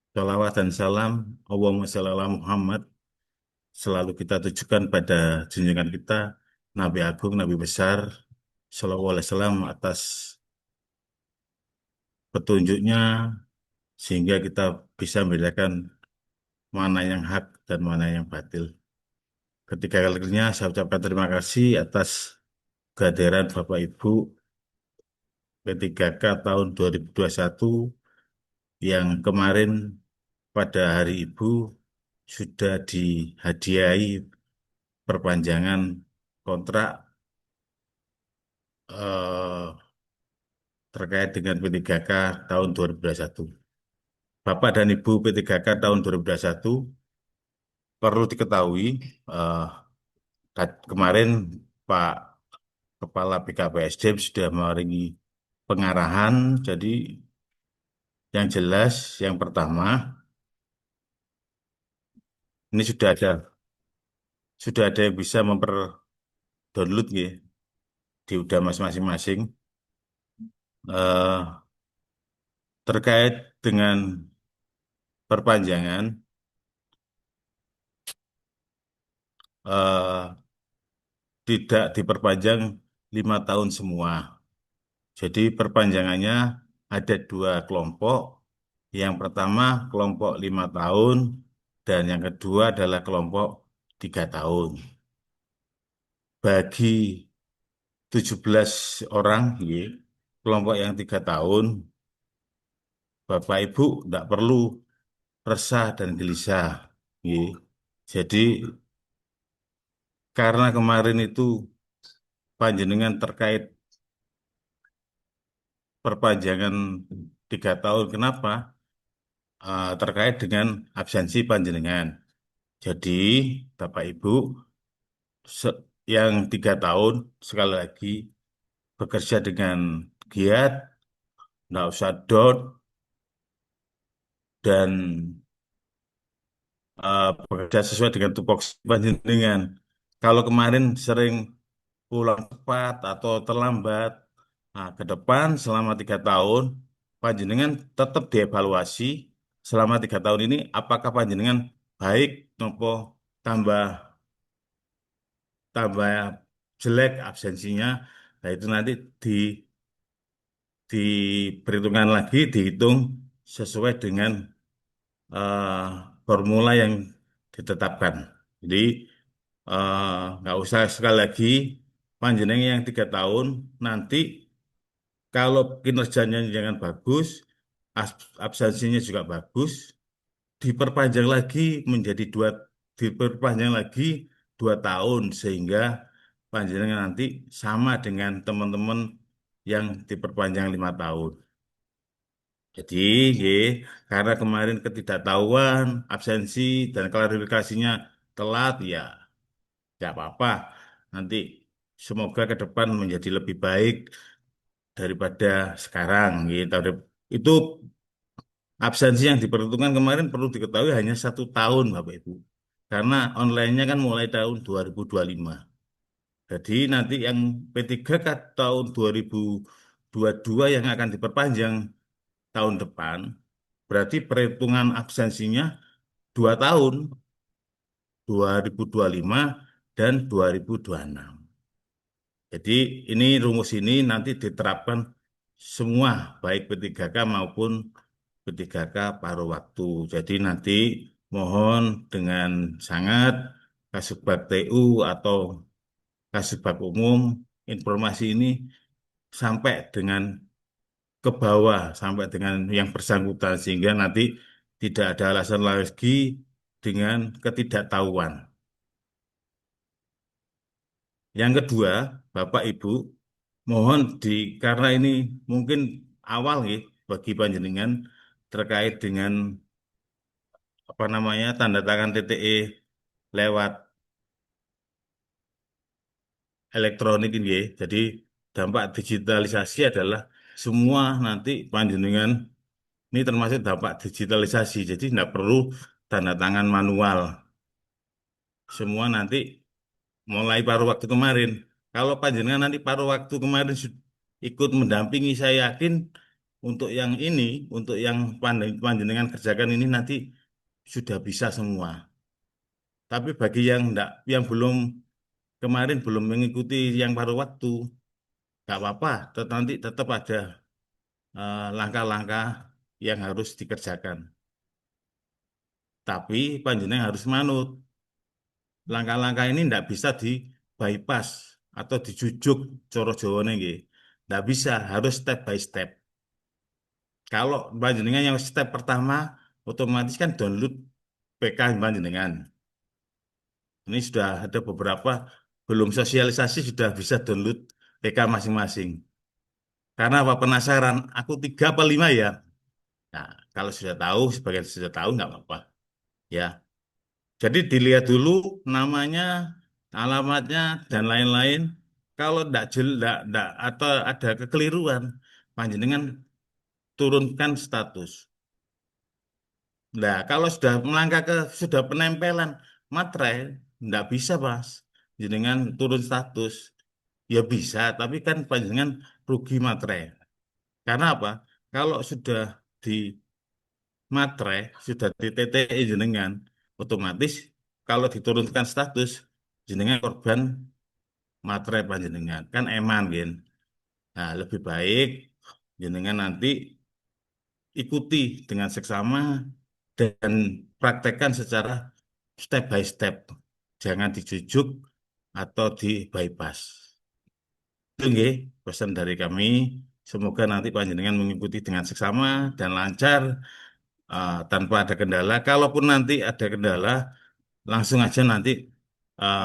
Salawat dan salam Allahumma sholli ala Muhammad selalu kita tujukan pada junjungan kita Nabi Agung, Nabi besar Shallallahu Alaihi Wasallam atas petunjuknya sehingga kita bisa membedakan mana yang hak dan mana yang batil. Ketika kalinya saya ucapkan terima kasih atas kehadiran Bapak Ibu P3K tahun 2021 yang kemarin pada Hari Ibu sudah dihadiahi perpanjangan kontrak terkait dengan P3K tahun 2021. Bapak dan Ibu P3K tahun 2021 perlu diketahui eh, kemarin Pak Kepala BKPSDM sudah meringi pengarahan. Jadi yang jelas yang pertama ini sudah ada yang bisa memperdownload ya, di udah masing-masing eh, terkait dengan perpanjangan eh, tidak diperpanjang 5 tahun semua. Jadi perpanjangannya ada dua kelompok. Yang pertama kelompok 5 tahun dan yang kedua adalah kelompok 3 tahun. Bagi 17 orang, ya, kelompok yang 3 tahun, Bapak Ibu tidak perlu resah dan gelisah. Ya. Jadi karena kemarin itu panjenengan terkait perpanjangan 3 tahun, kenapa? Terkait dengan absensi panjenengan. Jadi, Bapak Ibu, yang 3 tahun, sekali lagi, bekerja dengan giat, nggak usah dot, dan bekerja sesuai dengan tupoksi panjenengan. Kalau kemarin sering pulang cepat atau terlambat, nah, ke depan selama 3 tahun, panjenengan tetap dievaluasi selama 3 tahun ini, apakah panjenengan baik, nopo tambah tambah jelek absensinya. Nah, itu nanti di diperhitungkan lagi, dihitung sesuai dengan eh, formula yang ditetapkan. Jadi nggak usah sekali lagi panjenengan yang 3 tahun nanti kalau kinerjanya jangan bagus, absensinya juga bagus, diperpanjang lagi menjadi diperpanjang lagi 2 tahun sehingga panjenengan nanti sama dengan teman-teman yang diperpanjang 5 tahun. Jadi, ye, karena kemarin ketidaktahuan, absensi dan klarifikasinya telat, ya, tidak apa-apa. Nanti semoga ke depan menjadi lebih baik daripada sekarang. Gitu. Itu absensi yang diperhitungkan kemarin perlu diketahui hanya 1 tahun, Bapak Ibu. Karena online-nya kan mulai tahun 2025. Jadi nanti yang P3K tahun 2022 yang akan diperpanjang tahun depan, berarti perhitungan absensinya 2 tahun, 2025 dan 2026. Jadi ini rumus ini nanti diterapkan semua, baik P3K maupun P3K paruh waktu. Jadi nanti mohon dengan sangat Kasubag TU atau Kasubag Umum informasi ini sampai dengan ke bawah, sampai dengan yang bersangkutan sehingga nanti tidak ada alasan lagi dengan ketidaktahuan. Yang kedua, Bapak Ibu, mohon karena ini mungkin awal ya bagi panjenengan terkait dengan apa namanya tanda tangan TTE lewat elektronik ini ya. Jadi dampak digitalisasi adalah semua nanti panjenengan ini termasuk dampak digitalisasi. Jadi tidak perlu tanda tangan manual. Semua nanti mulai paruh waktu kemarin. Kalau panjenengan nanti paruh waktu kemarin ikut mendampingi, saya yakin untuk yang ini, untuk yang panjenengan kerjakan ini nanti sudah bisa semua. Tapi bagi yang enggak, yang belum kemarin belum mengikuti yang paruh waktu, nggak apa-apa. Nanti tetap ada langkah-langkah yang harus dikerjakan. Tapi panjenengan harus manut. Langkah-langkah ini tidak bisa di bypass atau dijujuk coro Jawane nggih. Nggak bisa, harus step by step. Kalau panjenengan yang step pertama otomatis kan download PK panjenengan. Ini sudah ada beberapa belum sosialisasi sudah bisa download PK masing-masing. Karena apa penasaran, aku tiga apa lima ya? Nah, kalau sudah tahu, sebagian sudah tahu nggak apa-apa. Ya, jadi dilihat dulu namanya, alamatnya, dan lain-lain. Kalau tidak jelas, atau ada kekeliruan, panjenengan turunkan status. Nah, kalau sudah melangkah ke sudah penempelan materai, tidak bisa, Mas. Jenengan turun status. Ya bisa, tapi kan panjenengan rugi materai. Karena apa? Kalau sudah di materai, sudah di TTI jenengan, otomatis kalau diturunkan status, jenengan korban materai panjenengan. Kan eman, kan? Nah, lebih baik jenengan nanti ikuti dengan seksama dan praktekkan secara step by step. Jangan dijujuk atau di bypass. Itu nggih, pesan dari kami. Semoga nanti panjenengan mengikuti dengan seksama dan lancar tanpa ada kendala. Kalaupun nanti ada kendala, langsung aja nanti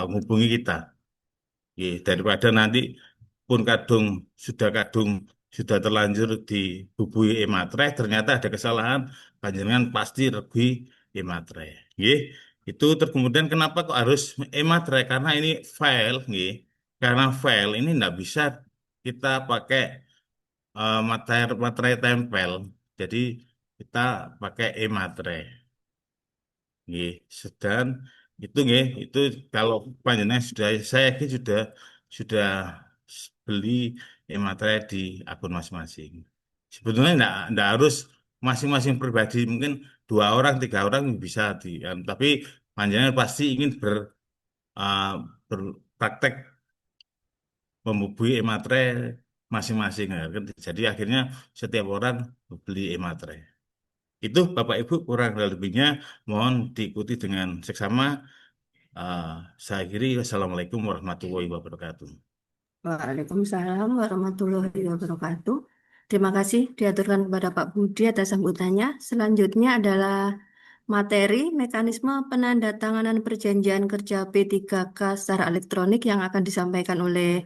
hubungi kita. Daripada nanti pun kadung sudah terlanjur dibubui e-materai, ternyata ada kesalahan, panjenengan pasti rugi e-materai. Nggih. Itu terus kemudian kenapa kok harus e-materai? Karena ini file, nggih. Karena file ini tidak bisa kita pakai materai, materai tempel. Jadi kita pakai e-materai. Nggih, sedang itu nggih, itu kalau panjenengan sudah saya yakin sudah beli e-materai di akun masing-masing. Sebetulnya enggak harus masing-masing pribadi, mungkin dua orang, tiga orang bisa tapi panjenengan pasti ingin uh, berpraktek membubuhi e-materai masing-masing ya kan. Jadi akhirnya setiap orang beli e-materai. Itu Bapak Ibu kurang lebihnya mohon diikuti dengan seksama. Ah, saya akhiri, wassalamualaikum warahmatullahi wabarakatuh. Waalaikumsalam warahmatullahi wabarakatuh. Terima kasih diaturkan kepada Pak Budi atas sambutannya. Selanjutnya adalah materi mekanisme penandatanganan perjanjian kerja P3K secara elektronik yang akan disampaikan oleh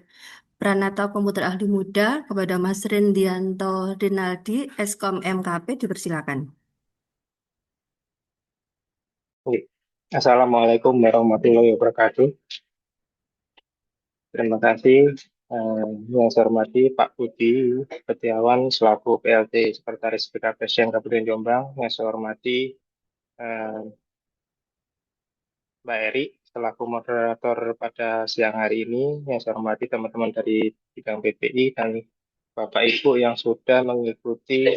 Pranata Komputer Ahli Muda kepada Mas Rendianto Rinaldi, Eskom MKP, dipersilakan. Oke. Assalamualaikum warahmatullahi wabarakatuh. Terima kasih yang saya hormati Pak Budi Setiawan selaku PLT Sekretaris BKPSDM Kabupaten Jombang. Yang saya hormati eh, Mbak Eri selaku moderator pada siang hari ini. Yang saya hormati teman-teman dari bidang PPI dan Bapak Ibu yang sudah mengikuti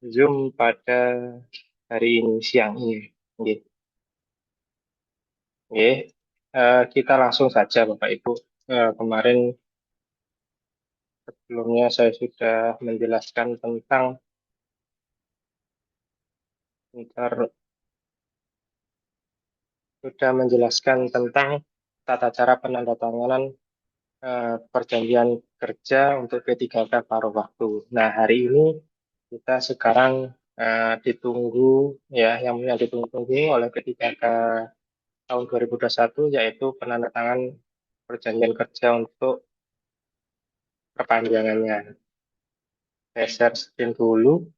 Zoom pada hari ini siang ini. Oke. Oke. Kita langsung saja Bapak Ibu. Kemarin sebelumnya saya sudah menjelaskan tentang bentar, sudah menjelaskan tentang tata cara penandatanganan perjanjian kerja untuk P3K paruh waktu. Nah, hari ini kita sekarang ditunggu ya yang ditunggu oleh P3K tahun 2021 yaitu penandatangan perjanjian kerja untuk perpanjangannya. Saya share screen dulu.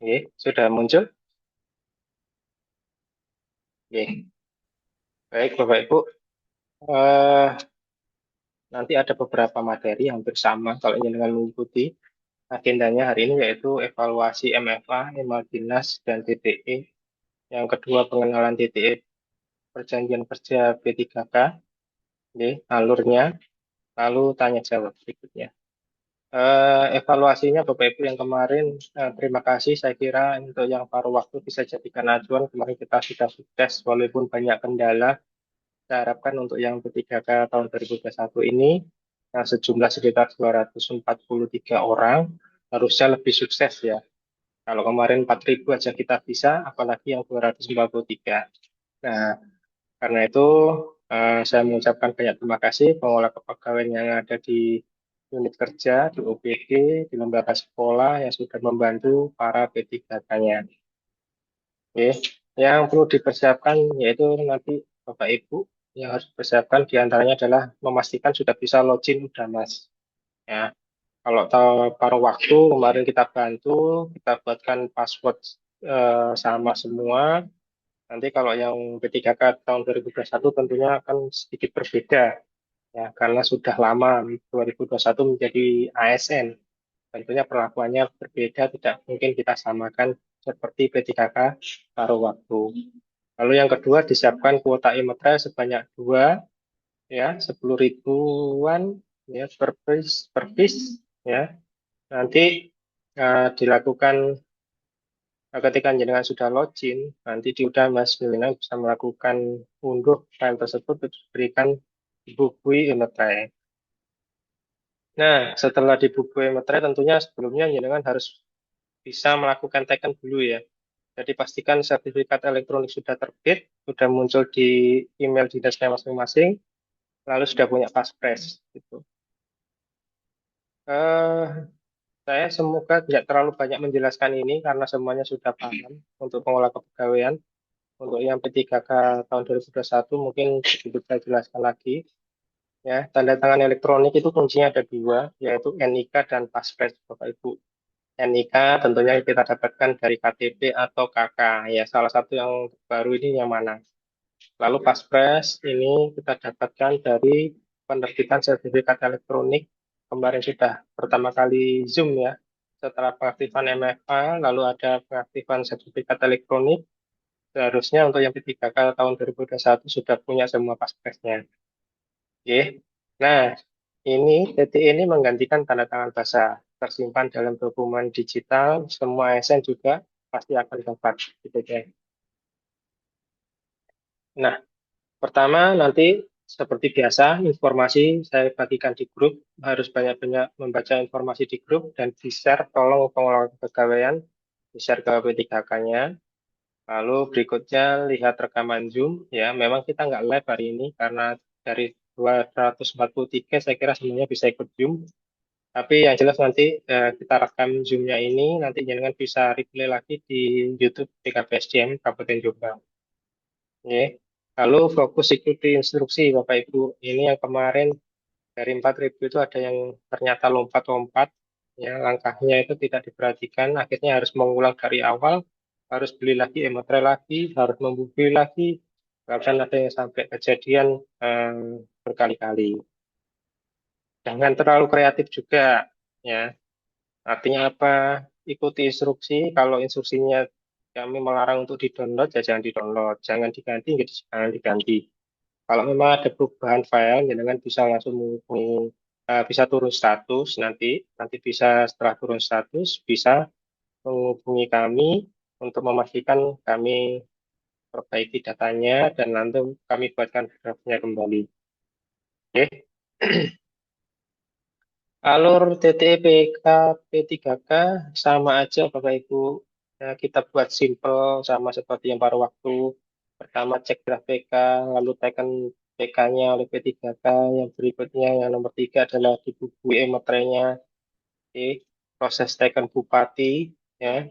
Oke, sudah muncul. Oke. Baik, Bapak Ibu. Eh, nanti ada beberapa materi hampir sama kalau jenengan mengikuti. Agendanya hari ini yaitu evaluasi MFA, Emaldinas, dan TTE. Yang kedua pengenalan TTE perjanjian kerja P3K, oke, alurnya, lalu tanya jawab berikutnya. Evaluasinya Bapak Ibu yang kemarin, terima kasih saya kira untuk yang paruh waktu bisa jadikan acuan. Kemarin kita sudah sukses walaupun banyak kendala. Saya harapkan untuk yang P3K tahun 2021 ini sejumlah sekitar 243 orang harusnya lebih sukses ya. Kalau kemarin 4.000 aja kita bisa, apalagi yang 243. Nah, karena itu saya mengucapkan banyak terima kasih pengelola kepegawaian yang ada di unit kerja, di OPD, di lembaga sekolah yang sudah membantu para P3K-nya. Oke, yang perlu dipersiapkan yaitu nanti Bapak Ibu yang harus dipersiapkan diantaranya adalah memastikan sudah bisa login udah Mas. Ya, kalau tahu paruh waktu kemarin kita bantu, kita buatkan password sama semua. Nanti kalau yang P3K tahun 2021 tentunya akan sedikit berbeda ya karena sudah lama 2021 menjadi ASN. Tentunya perlakuannya berbeda, tidak mungkin kita samakan seperti P3K paruh waktu. Lalu yang kedua disiapkan kuota e-materai sebanyak 2 ya 10 ribuan ya per piece ya. Nanti dilakukan ketika jenengan sudah login, nanti di Udamas jenengan bisa melakukan unduh file tersebut untuk diberikan di buku e-materai. Nah, setelah di buku e-materai tentunya sebelumnya jenengan harus bisa melakukan teken dulu ya. Jadi pastikan sertifikat elektronik sudah terbit, sudah muncul di email dinasnya masing-masing, lalu sudah punya paspres gitu. Eh, saya semoga tidak terlalu banyak menjelaskan ini karena semuanya sudah paham untuk pengelola kepegawaian. Untuk yang P3K tahun 2021 mungkin sedikit saya jelaskan lagi. Ya, tanda tangan elektronik itu kuncinya ada dua, yaitu NIK dan Paspres, Bapak Ibu. NIK tentunya kita dapatkan dari KTP atau KK. Ya, salah satu yang baru ini yang mana? Lalu Paspres ini kita dapatkan dari penerbitan sertifikat elektronik. Kemarin sudah pertama kali Zoom ya. Setelah pengaktifan MFA, lalu ada pengaktifan sertifikat elektronik. Seharusnya untuk yang P3K tahun 2021 sudah punya semua Paspresnya. Oke. Nah, ini TTE ini menggantikan tanda tangan basah tersimpan dalam dokumen digital. Semua ASN juga pasti akan dapat gitu ya. Nah, pertama nanti seperti biasa informasi saya bagikan di grup, harus banyak-banyak membaca informasi di grup dan di-share, tolong pengelola kepegawaian di-share ke P3K-nya. Lalu berikutnya lihat rekaman Zoom ya. Memang kita nggak live hari ini karena dari 243 saya kira semuanya bisa ikut Zoom. Tapi yang jelas nanti kita rekam Zoom-nya ini nanti jangan bisa replay lagi di YouTube PKPSDM Kabupaten Jombang. Oke. Lalu fokus ikuti instruksi Bapak Ibu. Ini yang kemarin dari 4.000 itu ada yang ternyata lompat-lompat, ya langkahnya itu tidak diperhatikan, akhirnya harus mengulang dari awal, harus beli lagi emotre lagi, harus membeli lagi, bahkan ada yang sampai kejadian berkali-kali. Jangan terlalu kreatif juga, ya. Artinya apa? Ikuti instruksi. Kalau instruksinya kami melarang untuk di-download, ya jangan di-download. Jangan diganti, ya jangan diganti. Kalau memang ada perubahan file, jangan bisa langsung menghubungi, bisa turun status nanti bisa setelah turun status bisa menghubungi kami untuk memastikan kami perbaiki datanya dan nanti kami buatkan draftnya kembali. Oke. Alur TTPK P3K sama aja Bapak Ibu. Nah, kita buat simple sama seperti yang paruh waktu. Pertama cek draft PK, lalu tekan PK-nya oleh P3K. Yang berikutnya yang nomor 3 adalah dibubui materai-nya. Oke. Proses tekan bupati. Ya.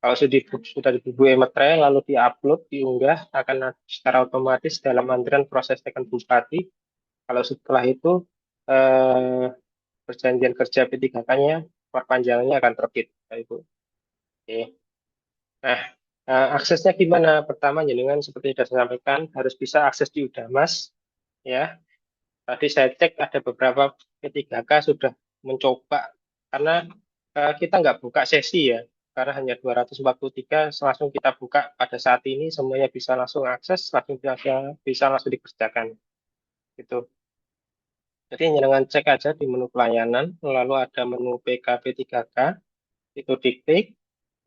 Kalau sudah dibubui materai lalu diupload, diunggah akan secara otomatis dalam antrian proses tekan bupati. Kalau setelah itu eh, perjanjian kerja P3K-nya perpanjangannya akan terbit, Pak Ibu. Oke. Nah, aksesnya gimana? Pertama, jenengan seperti sudah saya sampaikan harus bisa akses di Udamas, ya. Tadi saya cek ada beberapa P3K sudah mencoba karena kita nggak buka sesi ya, karena hanya 243 langsung kita buka pada saat ini semuanya bisa langsung akses, langsung bisa langsung dikerjakan gitu. Jadi dengan cek aja di menu pelayanan, lalu ada menu PKP3K, itu diklik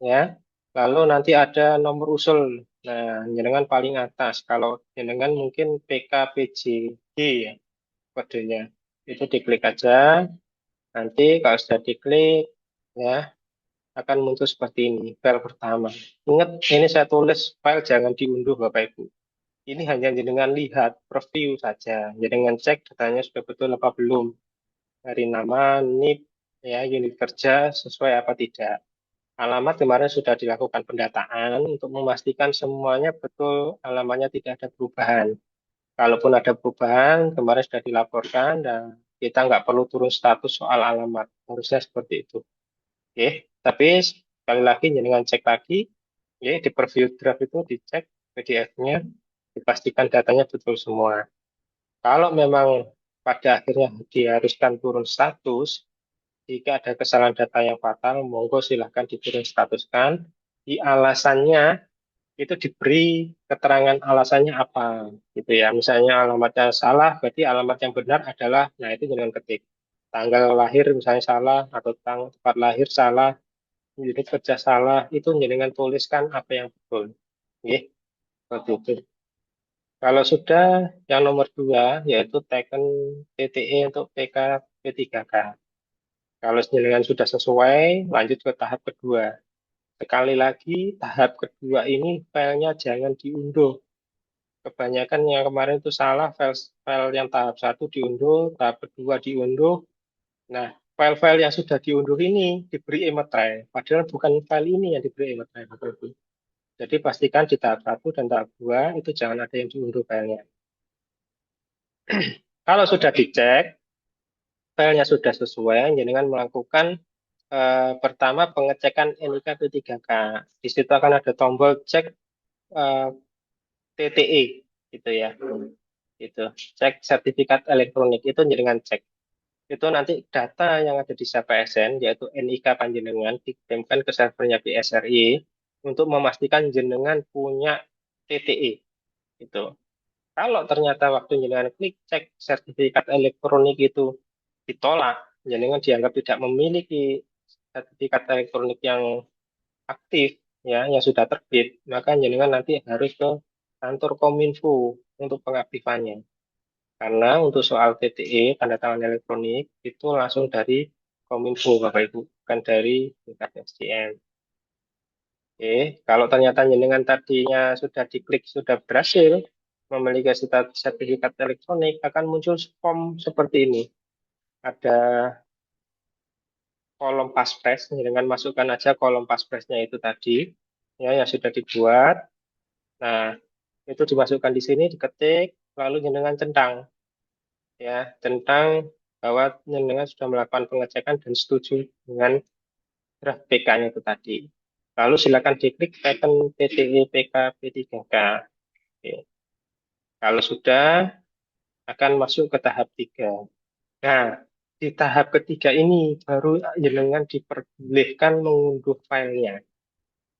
ya. Lalu nanti ada nomor usul. Nah, jenengan paling atas. Kalau jenengan mungkin PKPJG ya kodenya. Itu diklik aja. Nanti kalau sudah diklik ya akan muncul seperti ini, file pertama. Ingat, ini saya tulis file jangan diunduh Bapak Ibu. Ini hanya jenengan lihat, preview saja. Jenengan cek datanya sudah betul apa belum. Dari nama, NIP, ya, unit kerja sesuai apa tidak. Alamat kemarin sudah dilakukan pendataan untuk memastikan semuanya betul, alamatnya tidak ada perubahan. Kalaupun ada perubahan, kemarin sudah dilaporkan dan kita nggak perlu turun status soal alamat. Harusnya seperti itu. Oke, tapi sekali lagi jangan cek lagi, ya, di preview draft itu dicek PDF-nya, dipastikan datanya betul semua. Kalau memang pada akhirnya diharuskan turun status, jika ada kesalahan data yang fatal, monggo silahkan diturun statuskan. Di alasannya itu diberi keterangan alasannya apa, gitu ya. Misalnya alamatnya salah, berarti alamat yang benar adalah, nah itu jangan ketik. Tanggal lahir misalnya salah, atau tempat lahir salah, unit kerja salah, itu jangan tuliskan apa yang betul. Oke, seperti itu. Kalau sudah, yang nomor dua, yaitu teken TTE untuk PK P3K. Kalau jenengan sudah sesuai, lanjut ke tahap kedua. Sekali lagi, tahap kedua ini filenya jangan diunduh. Kebanyakan yang kemarin itu salah, file yang tahap satu diunduh, tahap kedua diunduh. Nah, file-file yang sudah diunduh ini diberi emetre. Padahal bukan file ini yang diberi emetre, Bapak Ibu. Jadi pastikan di tahap satu dan tahap 2 itu jangan ada yang diunduh filenya. Kalau sudah dicek, filenya sudah sesuai, jangan melakukan pertama pengecekan NIK P3K. Di situ akan ada tombol cek eh, TTE gitu ya. Itu cek sertifikat elektronik itu dengan cek. Itu nanti data yang ada di SAPSN yaitu NIK panjenengan dikirimkan ke servernya BSRI untuk memastikan jenengan punya TTE itu. Kalau ternyata waktu jenengan klik cek sertifikat elektronik itu ditolak, jenengan dianggap tidak memiliki sertifikat elektronik yang aktif ya, yang sudah terbit, maka jenengan nanti harus ke kantor Kominfo untuk pengaktifannya. Karena untuk soal TTE, tanda tangan elektronik, itu langsung dari Kominfo, Bapak Ibu, bukan dari tingkat SDM. Oke, kalau ternyata jenengan tadinya sudah diklik, sudah berhasil memiliki sertifikat elektronik, akan muncul form seperti ini. Ada kolom paspres, dengan masukkan aja kolom paspresnya itu tadi, ya, yang sudah dibuat. Nah, itu dimasukkan di sini, diketik, lalu jenengan centang, ya, centang bahwa jenengan sudah melakukan pengecekan dan setuju dengan draft PK-nya itu tadi. Lalu silakan diklik teken PTE PK P3K. Oke. Kalau sudah, akan masuk ke tahap 3. Nah, di tahap ketiga ini baru jenengan diperbolehkan mengunduh filenya.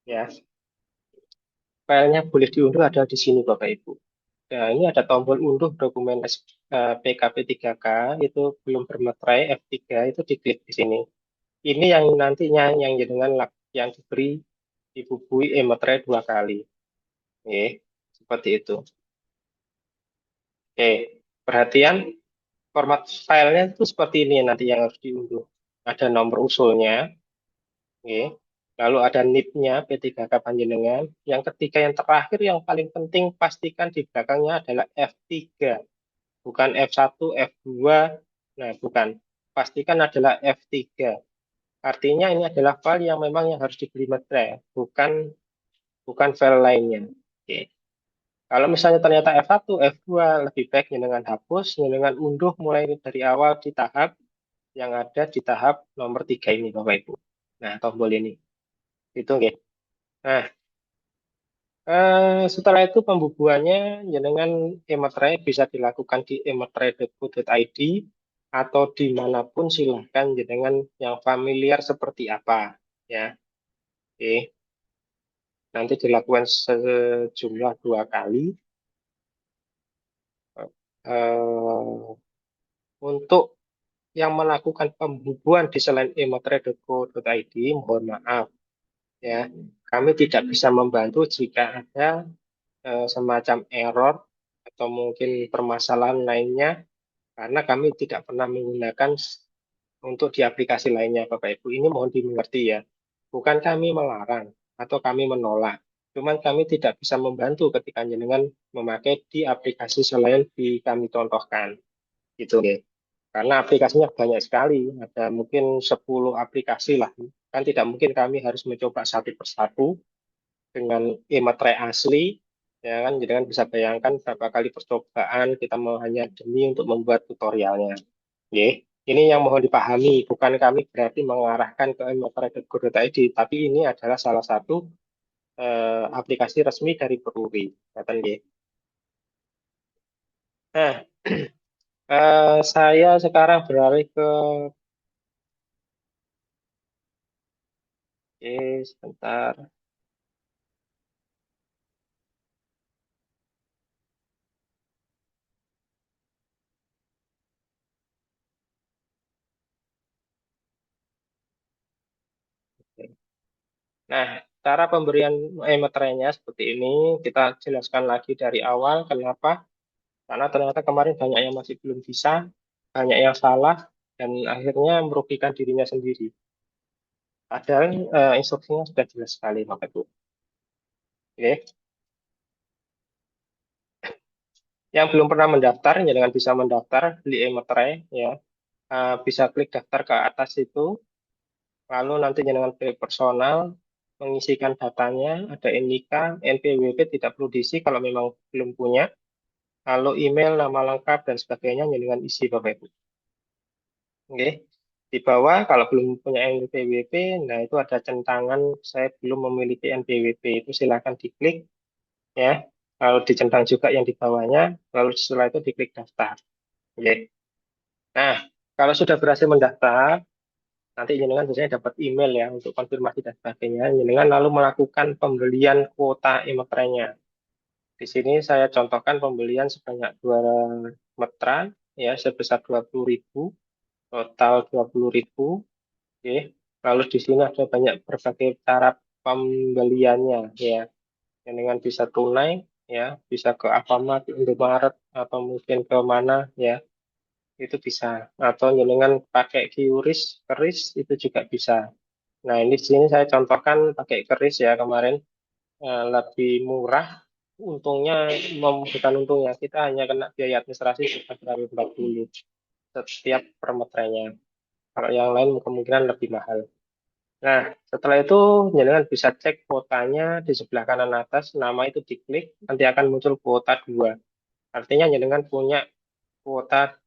Ya, filenya boleh diunduh ada di sini Bapak Ibu. Nah, ini ada tombol unduh dokumen PKP3K itu belum bermeterai F3 itu diklik di sini. Ini yang nantinya yang jenengan yang diberi dibubui meterai 2 kali. Oke, seperti itu. Oke, perhatian format filenya itu seperti ini nanti yang harus diunduh. Ada nomor usulnya, oke. Lalu ada NIP-nya P3K panjenengan. Yang ketiga yang terakhir yang paling penting pastikan di belakangnya adalah F3. Bukan F1, F2, nah bukan. Pastikan adalah F3. Artinya ini adalah file yang memang yang harus dibeli materai, bukan bukan file lainnya. Oke. Kalau misalnya ternyata F1, F2 lebih baik dengan hapus, dengan unduh mulai dari awal di tahap yang ada di tahap nomor 3 ini, Bapak Ibu. Nah, tombol ini. Itu, oke. Nah, Setelah itu pembubuhannya dengan emetre bisa dilakukan di emetre.co.id atau dimanapun silahkan dengan yang familiar seperti apa ya. Oke, nanti dilakukan sejumlah 2 kali. Eh, untuk yang melakukan pembubuhan di selain emetre.co.id, mohon maaf ya, kami tidak bisa membantu jika ada semacam error atau mungkin permasalahan lainnya karena kami tidak pernah menggunakan untuk di aplikasi lainnya, Bapak Ibu. Ini mohon dimengerti ya. Bukan kami melarang atau kami menolak. Cuman kami tidak bisa membantu ketika jenengan memakai di aplikasi selain di kami contohkan. Gitu. Oke. Karena aplikasinya banyak sekali. Ada mungkin 10 aplikasi lah. Kan tidak mungkin kami harus mencoba satu persatu dengan e-materai asli. Ya kan, jadi kan bisa bayangkan berapa kali percobaan kita mau hanya demi untuk membuat tutorialnya. Oke. Ini yang mohon dipahami, bukan kami berarti mengarahkan ke motret.go.id, tapi ini adalah salah satu aplikasi resmi dari Peruri. Katakan nggih. Nah, saya sekarang beralih ke, sebentar. Nah, cara pemberian e-materainya seperti ini, kita jelaskan lagi dari awal. Kenapa? Karena ternyata kemarin banyak yang masih belum bisa, banyak yang salah, dan akhirnya merugikan dirinya sendiri. Padahal instruksinya sudah jelas sekali, Bapak Ibu. Oke. Yang belum pernah mendaftar, ya dengan bisa mendaftar, beli e-materai, ya. Bisa klik daftar ke atas itu, lalu nanti dengan klik personal, mengisikan datanya, ada NIK, NPWP tidak perlu diisi kalau memang belum punya, lalu email, nama lengkap, dan sebagainya, ya dengan isi Bapak Ibu. Oke. Di bawah, kalau belum punya NPWP, nah itu ada centangan, saya belum memiliki NPWP, itu silakan diklik, ya. Lalu dicentang juga yang di bawahnya, lalu setelah itu diklik daftar. Oke. Nah, kalau sudah berhasil mendaftar, nanti jenengan biasanya dapat email ya untuk konfirmasi dan sebagainya. Jenengan lalu melakukan pembelian kuota e-meterainya. Di sini saya contohkan pembelian sebanyak 2 meteran ya sebesar 20.000, total 20.000. Oke. Lalu di sini ada banyak berbagai cara pembeliannya ya. Jenengan bisa tunai ya, bisa ke Alfamart, Indomaret atau mungkin ke mana ya itu bisa atau jenengan pakai QRIS, keris itu juga bisa. Nah, ini di sini saya contohkan pakai keris ya kemarin lebih murah. Untungnya bukan untungnya kita hanya kena biaya administrasi sekitar 40 setiap per meternya. Kalau yang lain kemungkinan lebih mahal. Nah, setelah itu jenengan bisa cek kuotanya di sebelah kanan atas, nama itu diklik, nanti akan muncul kuota 2. Artinya jenengan punya kuota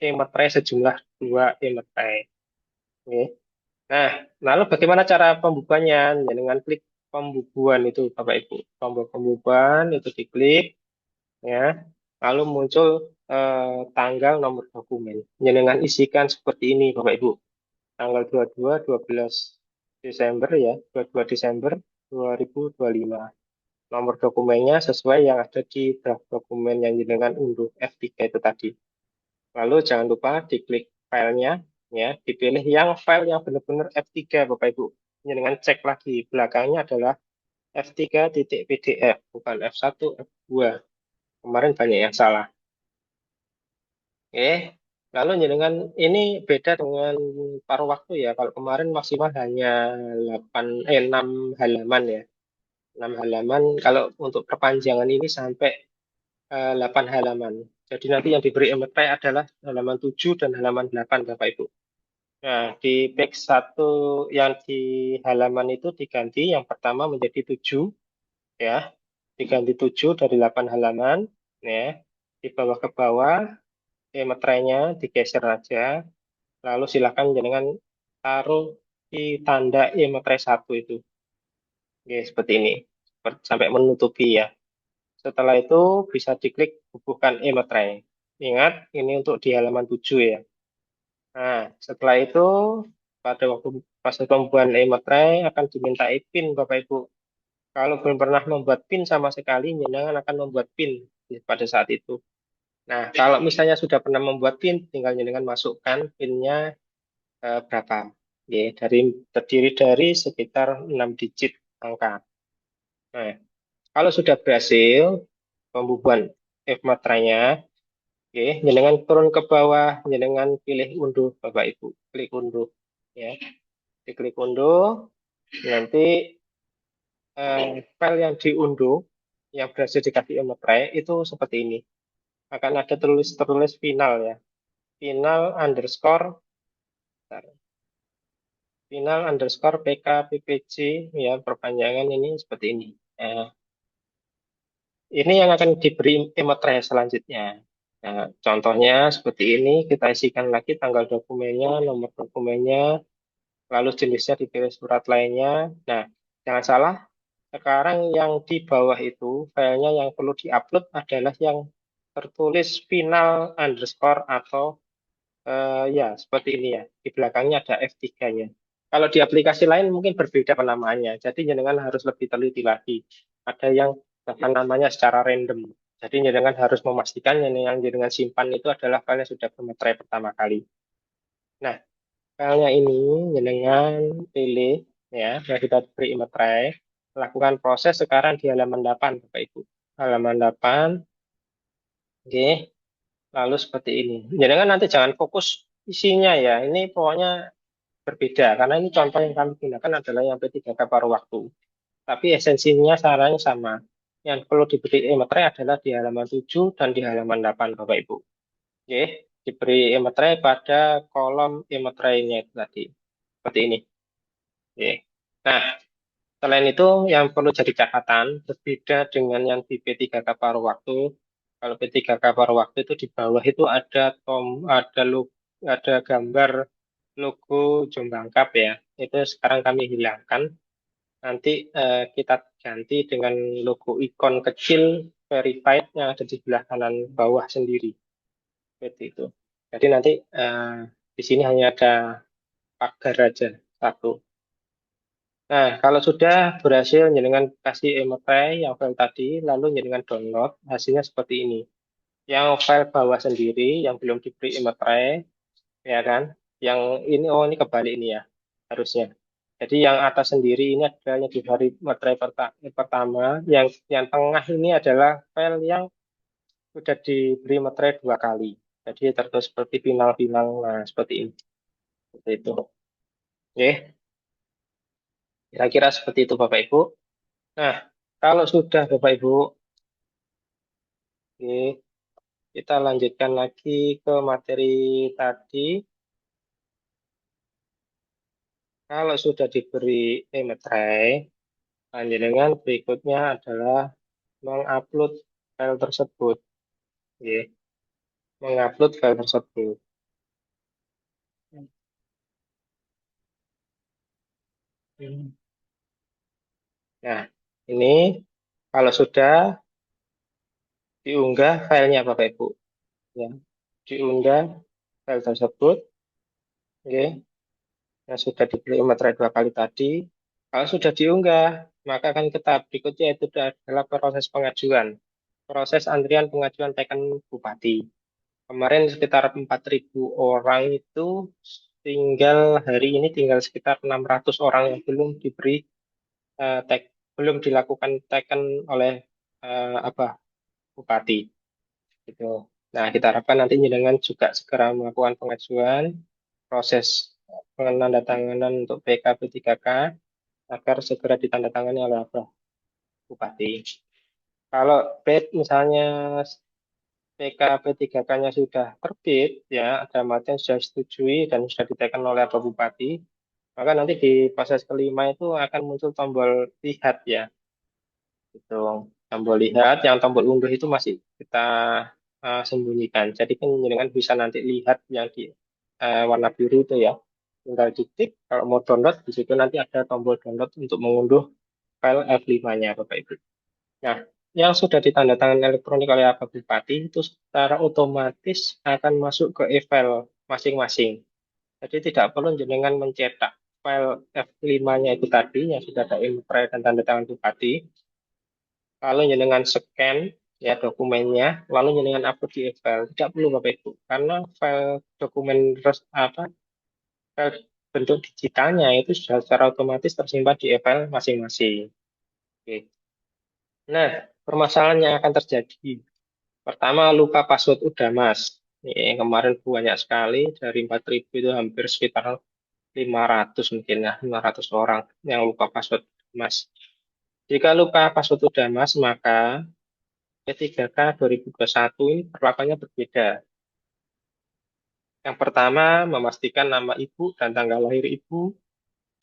e-materai sejumlah 2 e-materai. Oke. Nah, lalu bagaimana cara pembukuannya? Ya, dengan klik pembukuan itu, Bapak Ibu. Tombol pembukuan itu diklik, ya. Lalu muncul tanggal nomor dokumen. Ya, dengan isikan seperti ini, Bapak Ibu. Tanggal 22, 12 Desember ya, 22 Desember 2025. Nomor dokumennya sesuai yang ada di draft dokumen yang dengan unduh F3 itu tadi. Lalu jangan lupa diklik filenya, ya, dipilih yang file yang benar-benar F3 Bapak Ibu. Ini dengan cek lagi, belakangnya adalah F3.pdf, bukan F1, F2. Kemarin banyak yang salah. Oke, lalu dengan ini beda dengan paruh waktu ya. Kalau kemarin maksimal hanya 6 halaman ya. 6 halaman, kalau untuk perpanjangan ini sampai 8 halaman. Jadi nanti yang diberi MT adalah halaman 7 dan halaman 8 Bapak Ibu. Nah, di page 1 yang di halaman itu diganti yang pertama menjadi 7 ya. Diganti 7 dari 8 halaman ya. Di bawah ke bawah meterainya digeser aja. Lalu silakan jangan taruh di tanda meterai 1 itu. Oke, seperti ini. sampai menutupi ya. Setelah itu bisa diklik bubuhkan e-materai. Ingat, ini untuk di halaman 7 ya. Nah, setelah itu pada waktu proses pembuatan e-materai akan diminta PIN Bapak Ibu. Kalau belum pernah membuat PIN sama sekali, jenengan akan membuat PIN pada saat itu. Nah, kalau misalnya sudah pernah membuat PIN, tinggal jenengan masukkan PIN-nya berapa. Ya, terdiri dari sekitar 6 digit angka. Nah, kalau sudah berhasil pembubuhan e-materainya, oke, jenengan turun ke bawah, jenengan pilih unduh, Bapak Ibu. Klik unduh. Ya, diklik unduh, nanti file yang diunduh, yang berhasil dikasih e-materai, itu seperti ini. Akan ada tertulis final ya. Final underscore, bentar, final underscore PKPPC, ya, perpanjangan ini seperti ini. Nah, ini yang akan diberi e-materai selanjutnya. Nah, contohnya seperti ini, kita isikan lagi tanggal dokumennya, nomor dokumennya, lalu jenisnya dipilih surat lainnya. Nah, jangan salah, sekarang yang di bawah itu, filenya yang perlu diupload adalah yang tertulis final underscore atau ya seperti ini ya. Di belakangnya ada F3-nya. Kalau di aplikasi lain mungkin berbeda penamaannya. Jadi jenengan harus lebih teliti lagi. Ada yang bahkan namanya secara random. Jadi jenengan harus memastikan yang jenengan simpan itu adalah file yang sudah bermeterai pertama kali. Nah, filenya ini jenengan pilih ya, yang sudah diberi meterai. Lakukan proses sekarang di halaman 8, Bapak Ibu. Halaman 8, oke. Lalu seperti ini. Jenengan nanti jangan fokus isinya ya. Ini pokoknya berbeda karena ini contoh yang kami gunakan adalah yang P3K paruh waktu. Tapi esensinya caranya sama. Yang perlu diberi e-materai adalah di halaman 7 dan di halaman 8 Bapak Ibu. Oke, diberi e-materai pada kolom e-materainya itu tadi. Seperti ini. Oke. Nah, selain itu yang perlu jadi catatan berbeda dengan yang di P3K paruh waktu. Kalau P3K paruh waktu itu di bawah itu ada gambar logo Jombang Cup ya. Itu sekarang kami hilangkan. Nanti kita ganti dengan logo ikon kecil verified yang ada di sebelah kanan bawah sendiri. Seperti itu. Jadi nanti di sini hanya ada pagar aja satu. Nah, kalau sudah berhasil jenengan kasih e-materai yang file tadi, lalu jenengan download, hasilnya seperti ini. Yang file bawah sendiri, yang belum diberi e-materai, ya kan? Yang ini, oh ini kebalik ini ya, harusnya. Jadi yang atas sendiri ini adalah yang diberi materai pertama, yang tengah ini adalah file yang sudah diberi materai 2 kali. Jadi tertulis seperti final-final, nah seperti ini. Seperti itu. Oke, kira-kira seperti itu Bapak Ibu. Nah, kalau sudah Bapak Ibu, oke, kita lanjutkan lagi ke materi tadi. Kalau sudah diberi e-materai, dengan berikutnya adalah mengupload file tersebut. Oke, mengupload file tersebut. Nah, ini kalau sudah diunggah filenya Bapak Ibu. Ya, diunggah file tersebut. Oke, yang sudah diberi materai 2 kali tadi. Kalau sudah diunggah, maka akan ke tahap berikutnya itu adalah proses pengajuan. Proses antrian pengajuan teken bupati. Kemarin sekitar 4.000 orang itu tinggal hari ini tinggal sekitar 600 orang yang belum diberi belum dilakukan teken oleh apa bupati gitu. Nah, kita harapkan nanti jenengan juga segera melakukan pengajuan proses penandatanganan untuk PKP 3K agar segera ditandatangani oleh apa bupati. Kalau misalnya PKP 3K-nya sudah terbit, ya, ada yang sudah disetujui dan sudah diteken oleh Bapak Bupati, maka nanti di proses kelima itu akan muncul tombol lihat, ya. Itu tombol lihat, yang tombol unduh itu masih kita sembunyikan. Jadi kan dengan bisa nanti lihat yang di warna biru itu ya. Tinggal diklik, kalau mau download, di situ nanti ada tombol download untuk mengunduh file F5-nya, Bapak Ibu. Nah, yang sudah ditandatangani elektronik oleh Pak Bupati itu secara otomatis akan masuk ke e-file masing-masing. Jadi tidak perlu jenengan mencetak file F5-nya itu tadi yang sudah ada impress dan tanda tangan Bupati, lalu jenengan scan ya dokumennya, lalu jenengan upload di e-file. Tidak perlu Bapak Ibu, karena file dokumen file bentuk digitalnya itu sudah secara otomatis tersimpan di e-file masing-masing. Oke. Nah, permasalahan yang akan terjadi. Pertama, lupa password udah Mas. Yang kemarin banyak sekali, dari 4.000 itu hampir sekitar 500 mungkin ya, 500 orang yang lupa password Mas. Jika lupa password udah Mas, maka P3K 2021 ini perlakuannya berbeda. Yang pertama, memastikan nama ibu dan tanggal lahir ibu,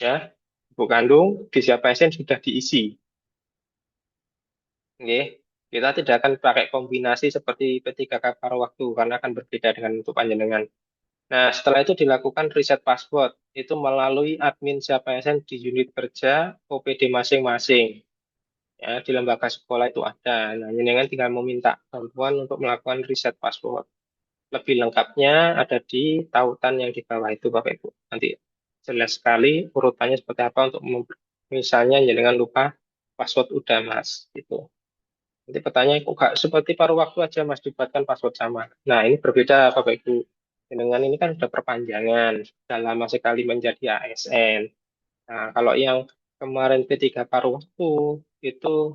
ya, ibu kandung, di siapa SN sudah diisi. Oke. Kita tidak akan pakai kombinasi seperti P3K paruh waktu, karena akan berbeda dengan untuk panjenengan. Nah, setelah itu dilakukan reset password. Itu melalui admin siapa SN di unit kerja OPD masing-masing. Ya, di lembaga sekolah itu ada. Nah, jenengan tinggal meminta bantuan untuk melakukan reset password. Lebih lengkapnya ada di tautan yang di bawah itu, Bapak Ibu. Nanti jelas sekali urutannya seperti apa untuk misalnya jenengan lupa password udah Mas gitu. Nanti pertanyaan kok gak seperti paruh waktu aja Mas dibuatkan password sama. Nah, ini berbeda Bapak Ibu. Dengan ini kan sudah perpanjangan, sudah lama sekali menjadi ASN. Nah, kalau yang kemarin P3 paruh waktu itu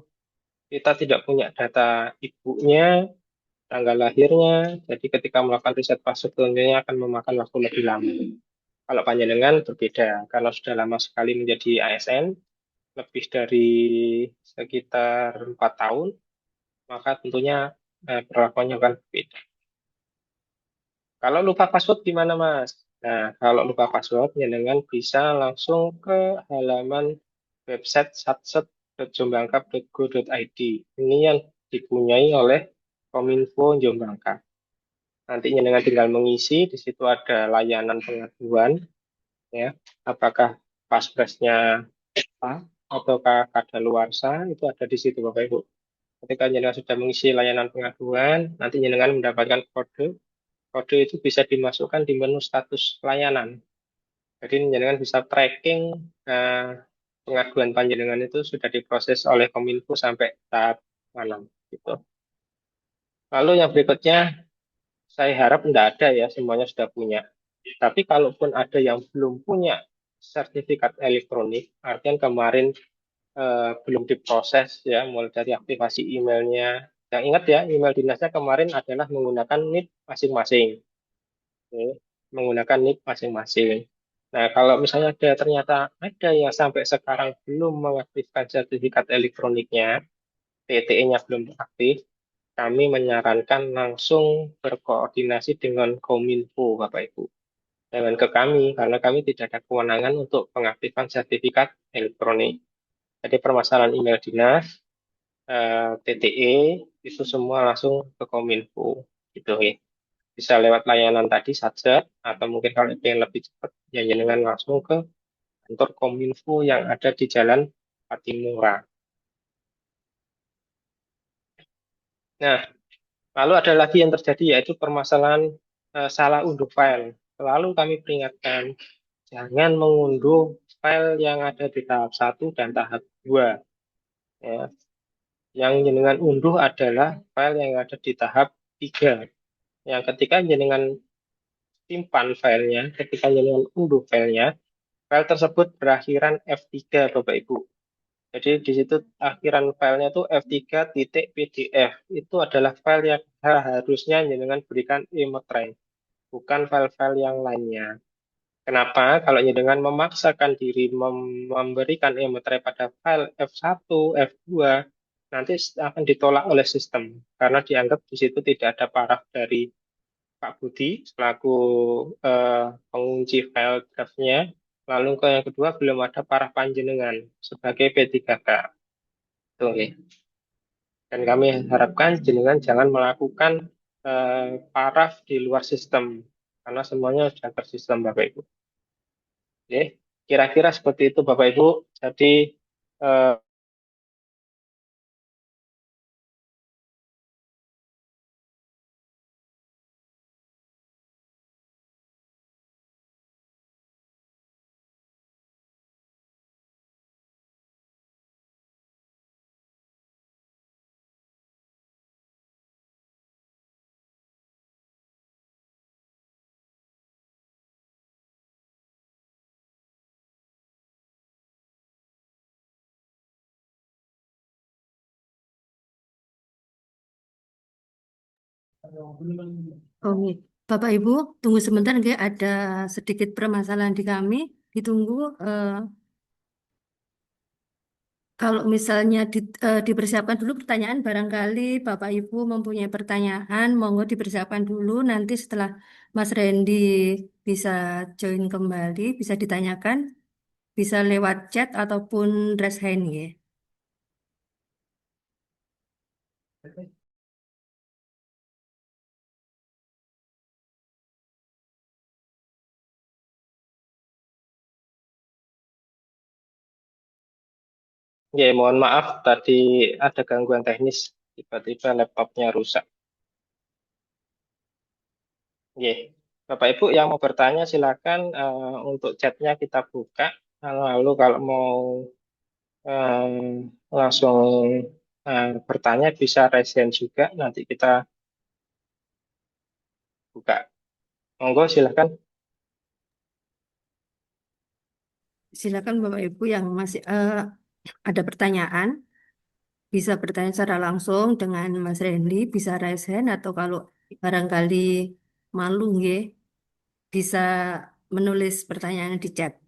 kita tidak punya data ibunya, tanggal lahirnya, jadi ketika melakukan riset password tentunya akan memakan waktu lebih lama. Kalau panjenengan berbeda, karena sudah lama sekali menjadi ASN, lebih dari sekitar 4 tahun, maka tentunya perlakuannya akan berbeda. Kalau lupa password gimana, Mas? Nah, kalau lupa password, jenengan bisa langsung ke halaman website satset.jombangkap.go.id. Ini yang dipunyai oleh Kominfo Jombangkap. Nanti jenengan tinggal mengisi, di situ ada layanan pengaduan, ya, apakah paspresnya apa, ataukah kadaluarsa, itu ada di situ, Bapak Ibu. Ketika jenengan sudah mengisi layanan pengaduan, nanti jenengan mendapatkan kode. Kode itu bisa dimasukkan di menu status layanan. Jadi jenengan bisa tracking eh, pengaduan panjenengan itu sudah diproses oleh Kominfo sampai tahap mana gitu. Lalu yang berikutnya, saya harap tidak ada ya, semuanya sudah punya. Tapi kalaupun ada yang belum punya sertifikat elektronik, artinya kemarin belum diproses ya, mulai dari aktivasi emailnya. Yang ingat ya, email dinasnya kemarin adalah menggunakan NIP masing-masing. Oke, menggunakan NIP masing-masing. Nah, kalau misalnya ternyata ada yang sampai sekarang belum mengaktifkan sertifikat elektroniknya, TTE-nya belum aktif, kami menyarankan langsung berkoordinasi dengan Kominfo, Bapak Ibu. Jangan ke kami, karena kami tidak ada kewenangan untuk pengaktifan sertifikat elektronik. Jadi permasalahan email dinas, TTE, itu semua langsung ke Kominfo. Gitu ya. Bisa lewat layanan tadi saja, atau mungkin kalau ingin lebih cepat, ya jangan langsung ke kantor Kominfo yang ada di Jalan Patimura. Nah, lalu ada lagi yang terjadi yaitu permasalahan salah unduh file. Selalu kami peringatkan, jangan mengunduh file yang ada di tahap 1 dan tahap 2. Ya. Yang jenengan unduh adalah file yang ada di tahap 3. Yang ketika jenengan simpan filenya, ketika jenengan unduh filenya, file tersebut berakhiran F3, Bapak Ibu. Jadi di situ akhiran filenya itu F3.pdf. Itu adalah file yang harusnya jenengan berikan Emotrek, bukan file-file yang lainnya. Kenapa? Kalau jenengan memaksakan diri memberikan Emotrek pada file F1, F2, nanti akan ditolak oleh sistem karena dianggap di situ tidak ada paraf dari Pak Budi selaku pengunci file draftnya. Lalu ke yang kedua belum ada paraf panjenengan sebagai P3K. Tuh, oke. Dan kami harapkan jenengan jangan melakukan paraf di luar sistem karena semuanya sudah tersistem Bapak Ibu. Oke, kira-kira seperti itu Bapak Ibu. Jadi Oh, iya. Bapak Ibu, tunggu sebentar nggih, ada sedikit permasalahan di kami. Ditunggu. Kalau misalnya dipersiapkan dulu pertanyaan, barangkali Bapak Ibu mempunyai pertanyaan, monggo dipersiapkan dulu. Nanti setelah Mas Randy bisa join kembali, bisa ditanyakan, bisa lewat chat ataupun raise hand ya. Ya, mohon maaf tadi ada gangguan teknis, tiba-tiba laptopnya rusak. Ya, Bapak Ibu yang mau bertanya silakan untuk chatnya kita buka. Lalu kalau mau langsung bertanya bisa raise hand juga. Nanti kita buka. Monggo silakan. Silakan Bapak Ibu yang masih ada pertanyaan, bisa bertanya secara langsung dengan Mas Randy, bisa raise hand atau kalau barangkali malu nggih, bisa menulis pertanyaan di chat.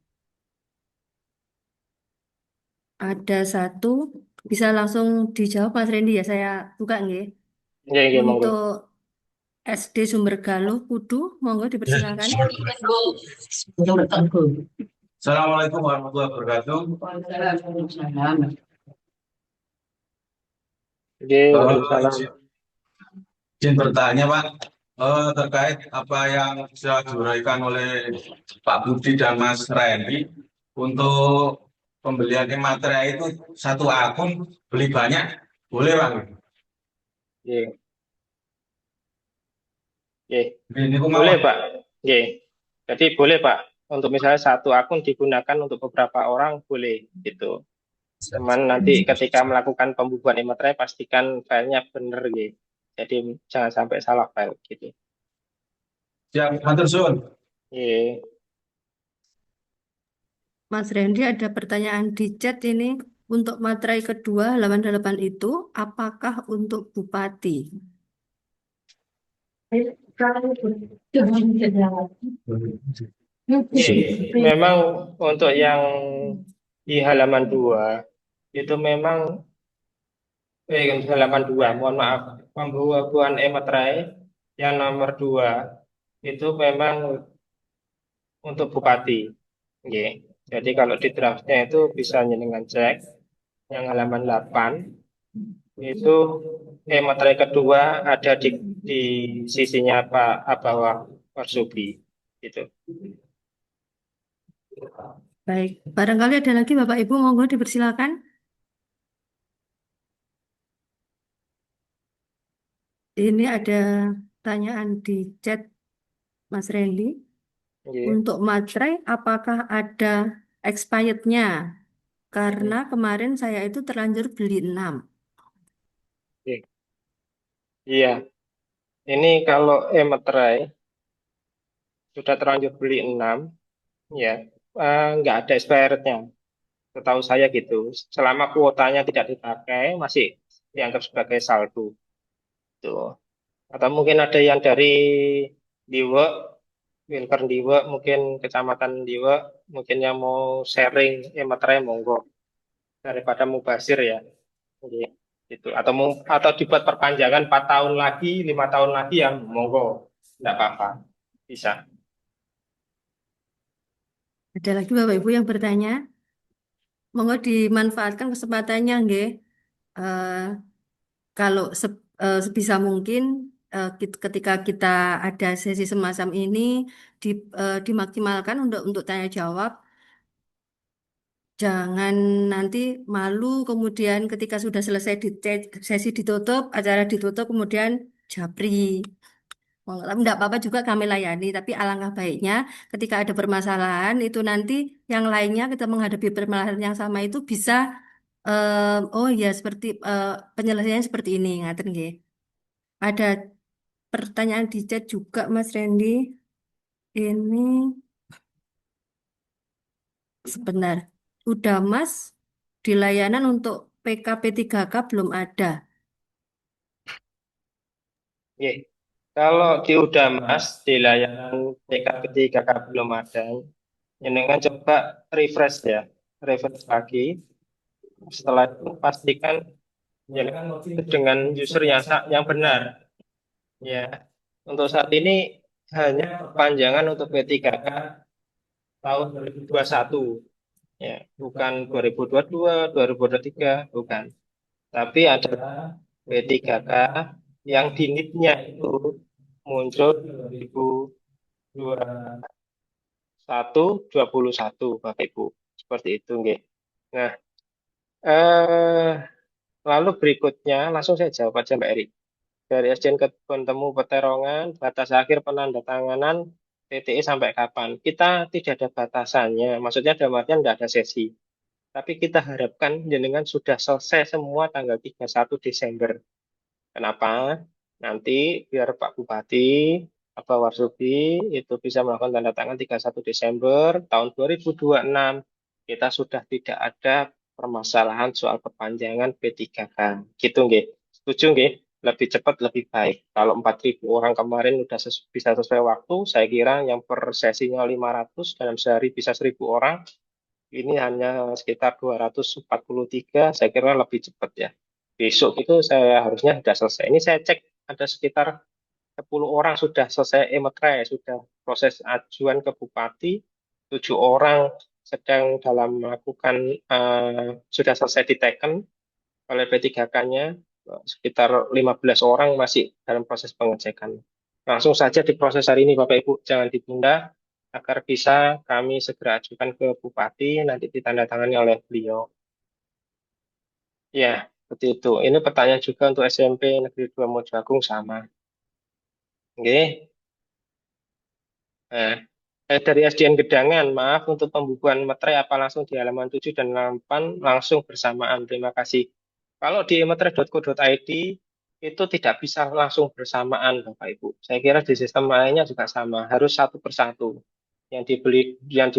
Ada satu, bisa langsung dijawab Mas Randy ya, saya buka nggih. Ya, ya, monggo. Untuk SD Sumber Galuh Kudu, monggo dipersilakan. Assalamualaikum warahmatullahi wabarakatuh. Oke, Waalaikumsalam. Izin bertanya Pak, terkait apa yang sudah diuraikan oleh Pak Budi dan Mas Randy untuk pembelian e-materai itu satu akun beli banyak, boleh Pak? Ya, ya. Ini kok Boleh, mawon. Pak. Ya. Jadi boleh, Pak. Untuk misalnya satu akun digunakan untuk beberapa orang, boleh gitu. Cuman nanti ketika melakukan pembukuan e-materai, pastikan filenya benar gitu. Jadi jangan sampai salah file gitu. Siap, matur suwun. Iya. Mas Randy ada pertanyaan di chat ini. Untuk materai kedua halaman 8 itu, apakah untuk bupati? Iya. Memang untuk yang di halaman 2 itu memang halaman 2, mohon maaf, pembukuan e-materai yang nomor 2 itu memang untuk bupati. Oke. Jadi kalau di draftnya itu bisa dengan cek yang halaman 8 itu materai kedua ada di sisinya Pak bawah Warsudi gitu. Baik, barangkali ada lagi Bapak Ibu, monggo dipersilakan. Ini ada pertanyaan di chat Mas Randy. Oke. Untuk materai, apakah ada expirednya? Karena Oke. kemarin saya itu terlanjur beli 6. Iya, ini kalau materai sudah terlanjur beli 6 ya, nggak ada expirednya. Setahu saya gitu. Selama kuotanya tidak dipakai, masih dianggap sebagai saldo. Gitu. Atau mungkin ada yang dari Diwe, Wilker Diwe, mungkin Kecamatan Diwe, mungkin yang mau sharing materai monggo daripada mubazir ya. Oke, gitu. Atau dibuat perpanjangan 4 tahun lagi, 5 tahun lagi yang monggo, tidak apa-apa, bisa. Ada lagi Bapak Ibu yang bertanya? Monggo dimanfaatkan kesempatannya, nggih. Eh, Kalau sebisa mungkin ketika kita ada sesi semacam ini di, dimaksimalkan untuk tanya jawab. Jangan nanti malu kemudian ketika sudah selesai sesi ditutup, acara ditutup kemudian japri. Tidak apa-apa juga kami layani, tapi alangkah baiknya ketika ada permasalahan itu nanti yang lainnya kita menghadapi permasalahan yang sama itu bisa oh ya seperti penyelesaiannya seperti ini, ngaten nggih. Ada pertanyaan di chat juga Mas Randy. Ini sebentar. Udah Mas di layanan untuk PKP 3K belum ada. Oke. Kalau di Udamas, di layanan PK3K belum ada. Jenengan coba refresh ya, refresh lagi. Setelah itu pastikan jenengan login dengan user yang benar. Ya, untuk saat ini hanya perpanjangan untuk P3K tahun 2021. Ya, bukan 2022, 2023, bukan. Tapi adalah P3K yang di NIP-nya itu muncul 2021, Bapak Ibu. Seperti itu, nggih. Nah, eh, lalu berikutnya langsung saya jawab aja Mbak Eri. Dari SDN Kebun Temu Peterongan, batas akhir penandatanganan TTE sampai kapan? Kita tidak ada batasannya, maksudnya dalam artian tidak ada sesi. Tapi kita harapkan jenengan sudah selesai semua tanggal 31 Desember. Kenapa? Nanti biar Pak Bupati, Pak Warsubi itu bisa melakukan tanda tangan 31 Desember tahun 2026. Kita sudah tidak ada permasalahan soal perpanjangan P3K. Gitu nggih. Setuju nggih? Lebih cepat lebih baik. Kalau 4.000 orang kemarin udah bisa sesuai waktu, saya kira yang per sesinya 500 dalam sehari bisa 1.000 orang, ini hanya sekitar 243, saya kira lebih cepat ya. Besok itu saya harusnya sudah selesai. Ini saya cek ada sekitar 10 orang sudah selesai emetre, sudah proses ajuan ke Bupati, 7 orang sedang dalam melakukan, sudah selesai diteken oleh P3K-nya, sekitar 15 orang masih dalam proses pengecekan. Langsung saja diproses hari ini Bapak Ibu, jangan ditunda agar bisa kami segera ajukan ke Bupati, nanti ditandatangani oleh beliau. Ya, seperti itu. Ini pertanyaan juga untuk SMP Negeri 2 Mojoagung sama. Oke. Nah, dari SDN Gedangan, maaf untuk pembukuan metre apa langsung di halaman 7 dan 8 langsung bersamaan. Terima kasih. Kalau di metre.co.id itu tidak bisa langsung bersamaan, Bapak Ibu. Saya kira di sistem lainnya juga sama, harus satu persatu. Yang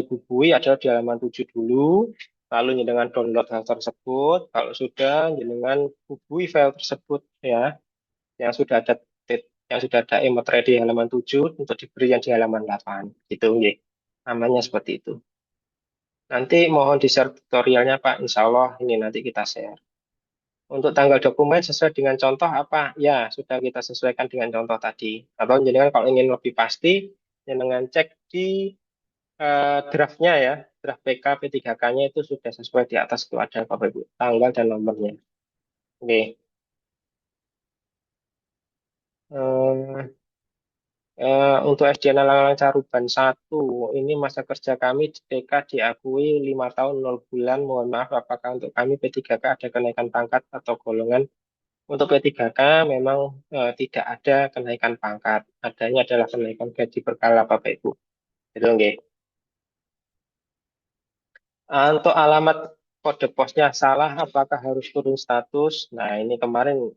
dibubui adalah di halaman 7 dulu, lalu dengan download hal tersebut. Kalau sudah, dengan bubui file tersebut ya, yang sudah ada yang sudah ada emetre di halaman 7 untuk diberi yang di halaman 8. Gitu, nggih. Namanya seperti itu. Nanti mohon di-share tutorialnya, Pak. Insya Allah ini nanti kita share. Untuk tanggal dokumen sesuai dengan contoh apa? Ya, sudah kita sesuaikan dengan contoh tadi. Atau jenengan kalau ingin lebih pasti, jenengan cek di draftnya ya. Draft PK P3K-nya itu sudah sesuai di atas itu ada Bapak Ibu, tanggal dan nomornya. Oke. Eh, untuk SDN Alang-Alang Caruban 1, ini masa kerja kami di TK diakui 5 tahun 0 bulan. Mohon maaf, apakah untuk kami P3K ada kenaikan pangkat atau golongan? Untuk P3K memang tidak ada kenaikan pangkat. Adanya adalah kenaikan gaji berkala, Bapak Ibu. Itu nggih. Untuk alamat kode posnya salah, apakah harus turun status? Nah, ini kemarin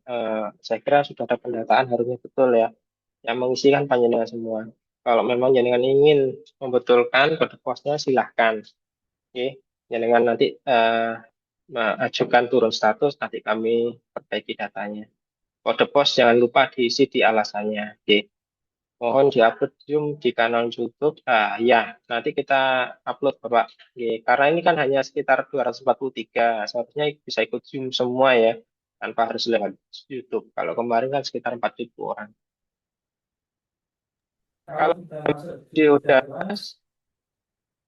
saya kira sudah ada pendataan harusnya betul ya. Yang mengisi kan panjenengan semua. Kalau memang jenengan ingin membetulkan kode posnya silahkan. Oke, jenengan nanti ajukan turun status, nanti kami perbaiki datanya. Kode pos jangan lupa diisi di alasannya. Oke. Mohon diupload Zoom di kanal YouTube. Ya, nanti kita upload Bapak. Oke, karena ini kan hanya sekitar 243. Seharusnya bisa ikut Zoom semua ya, tanpa harus lewat YouTube. Kalau kemarin kan sekitar 4.000 orang. Kalau di udah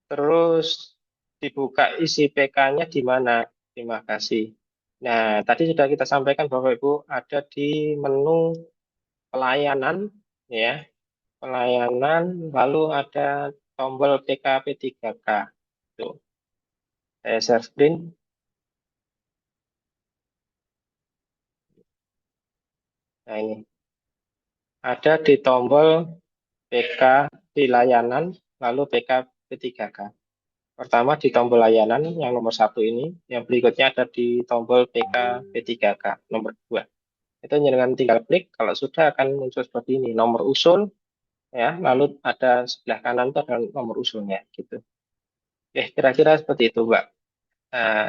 terus dibuka isi PK-nya di mana? Terima kasih. Nah, tadi sudah kita sampaikan Bapak Ibu ada di menu pelayanan ya, pelayanan lalu ada tombol PKP 3K. Tuh, saya share screen. Nah, ini ada di tombol PK di layanan lalu PKP 3K. Pertama di tombol layanan yang nomor 1 ini, yang berikutnya ada di tombol PK P3K nomor 2. Itu dengan tinggal klik, kalau sudah akan muncul seperti ini, nomor usul, ya, lalu ada sebelah kanan itu ada nomor usulnya, gitu. Kira-kira seperti itu, Mbak.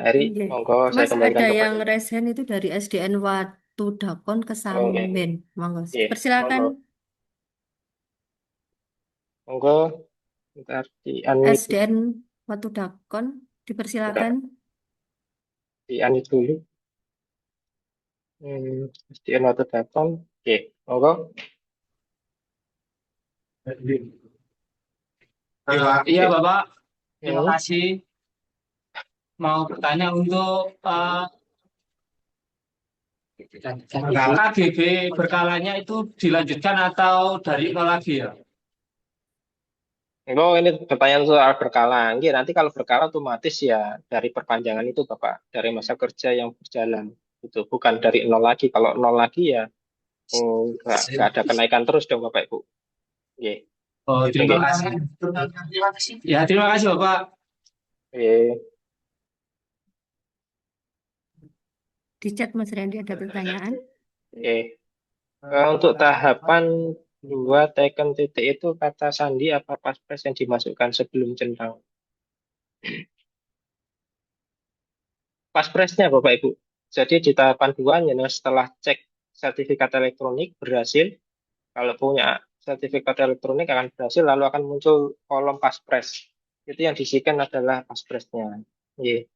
Eri, Oke. monggo saya Mas, kembalikan ada ke Pak yang Eri. resen itu dari SDN Watu Dakon ke Oke, Samben. Monggo, iya, persilakan. monggo. Monggo, ntar di unmute, SDN Watu Dakon, dipersilakan. di unmute dulu. SDN Watu Dakon. Oke, monggo. Iya, Bapak. Terima Hmm, kasih. Mau bertanya untuk KGB berkalanya itu dilanjutkan atau dari nol lagi ya? monggo ini pertanyaan soal berkala. Nggih, nanti kalau berkala otomatis ya dari perpanjangan itu Bapak, dari masa kerja yang berjalan. Itu bukan dari nol lagi. Kalau nol lagi ya nggak ada kenaikan terus dong Bapak Ibu. Nggih, Oh, itu terima nggih. kasih. Ya, terima kasih, Bapak. Nggih. Di chat Mas Randy ada pertanyaan. Nggih. Untuk tahapan 2 Taken titik itu kata sandi apa paspres yang dimasukkan sebelum centang? Paspresnya Bapak Ibu. Jadi di tahapan 2 ya, setelah cek sertifikat elektronik berhasil, kalau punya sertifikat elektronik akan berhasil, lalu akan muncul kolom paspres. Itu yang diisikan adalah paspresnya. Iya.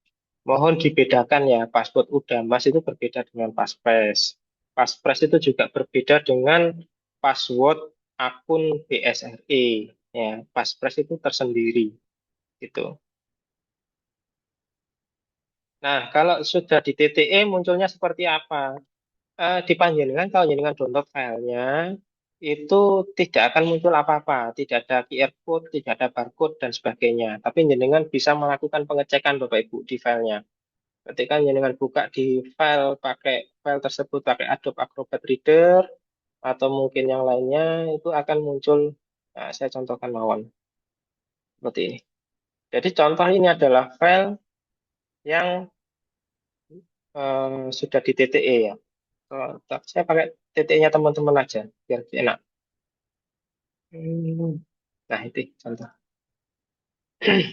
Mohon dibedakan ya, password Udamas itu berbeda dengan Paspres. Paspres itu juga berbeda dengan password akun BSRE. Ya, Paspres itu tersendiri gitu. Nah, kalau sudah di TTE munculnya seperti apa? Di Panjenengan kalau jenengan download filenya itu tidak akan muncul apa-apa, tidak ada QR code, tidak ada barcode dan sebagainya. Tapi jenengan bisa melakukan pengecekan Bapak Ibu di filenya. Ketika jenengan buka di file tersebut pakai Adobe Acrobat Reader atau mungkin yang lainnya itu akan muncul, nah, saya contohkan mawon seperti ini. Jadi contoh ini adalah file yang sudah di TTE ya. Saya pakai TTE-nya teman-teman aja biar enak. Nah itu contoh.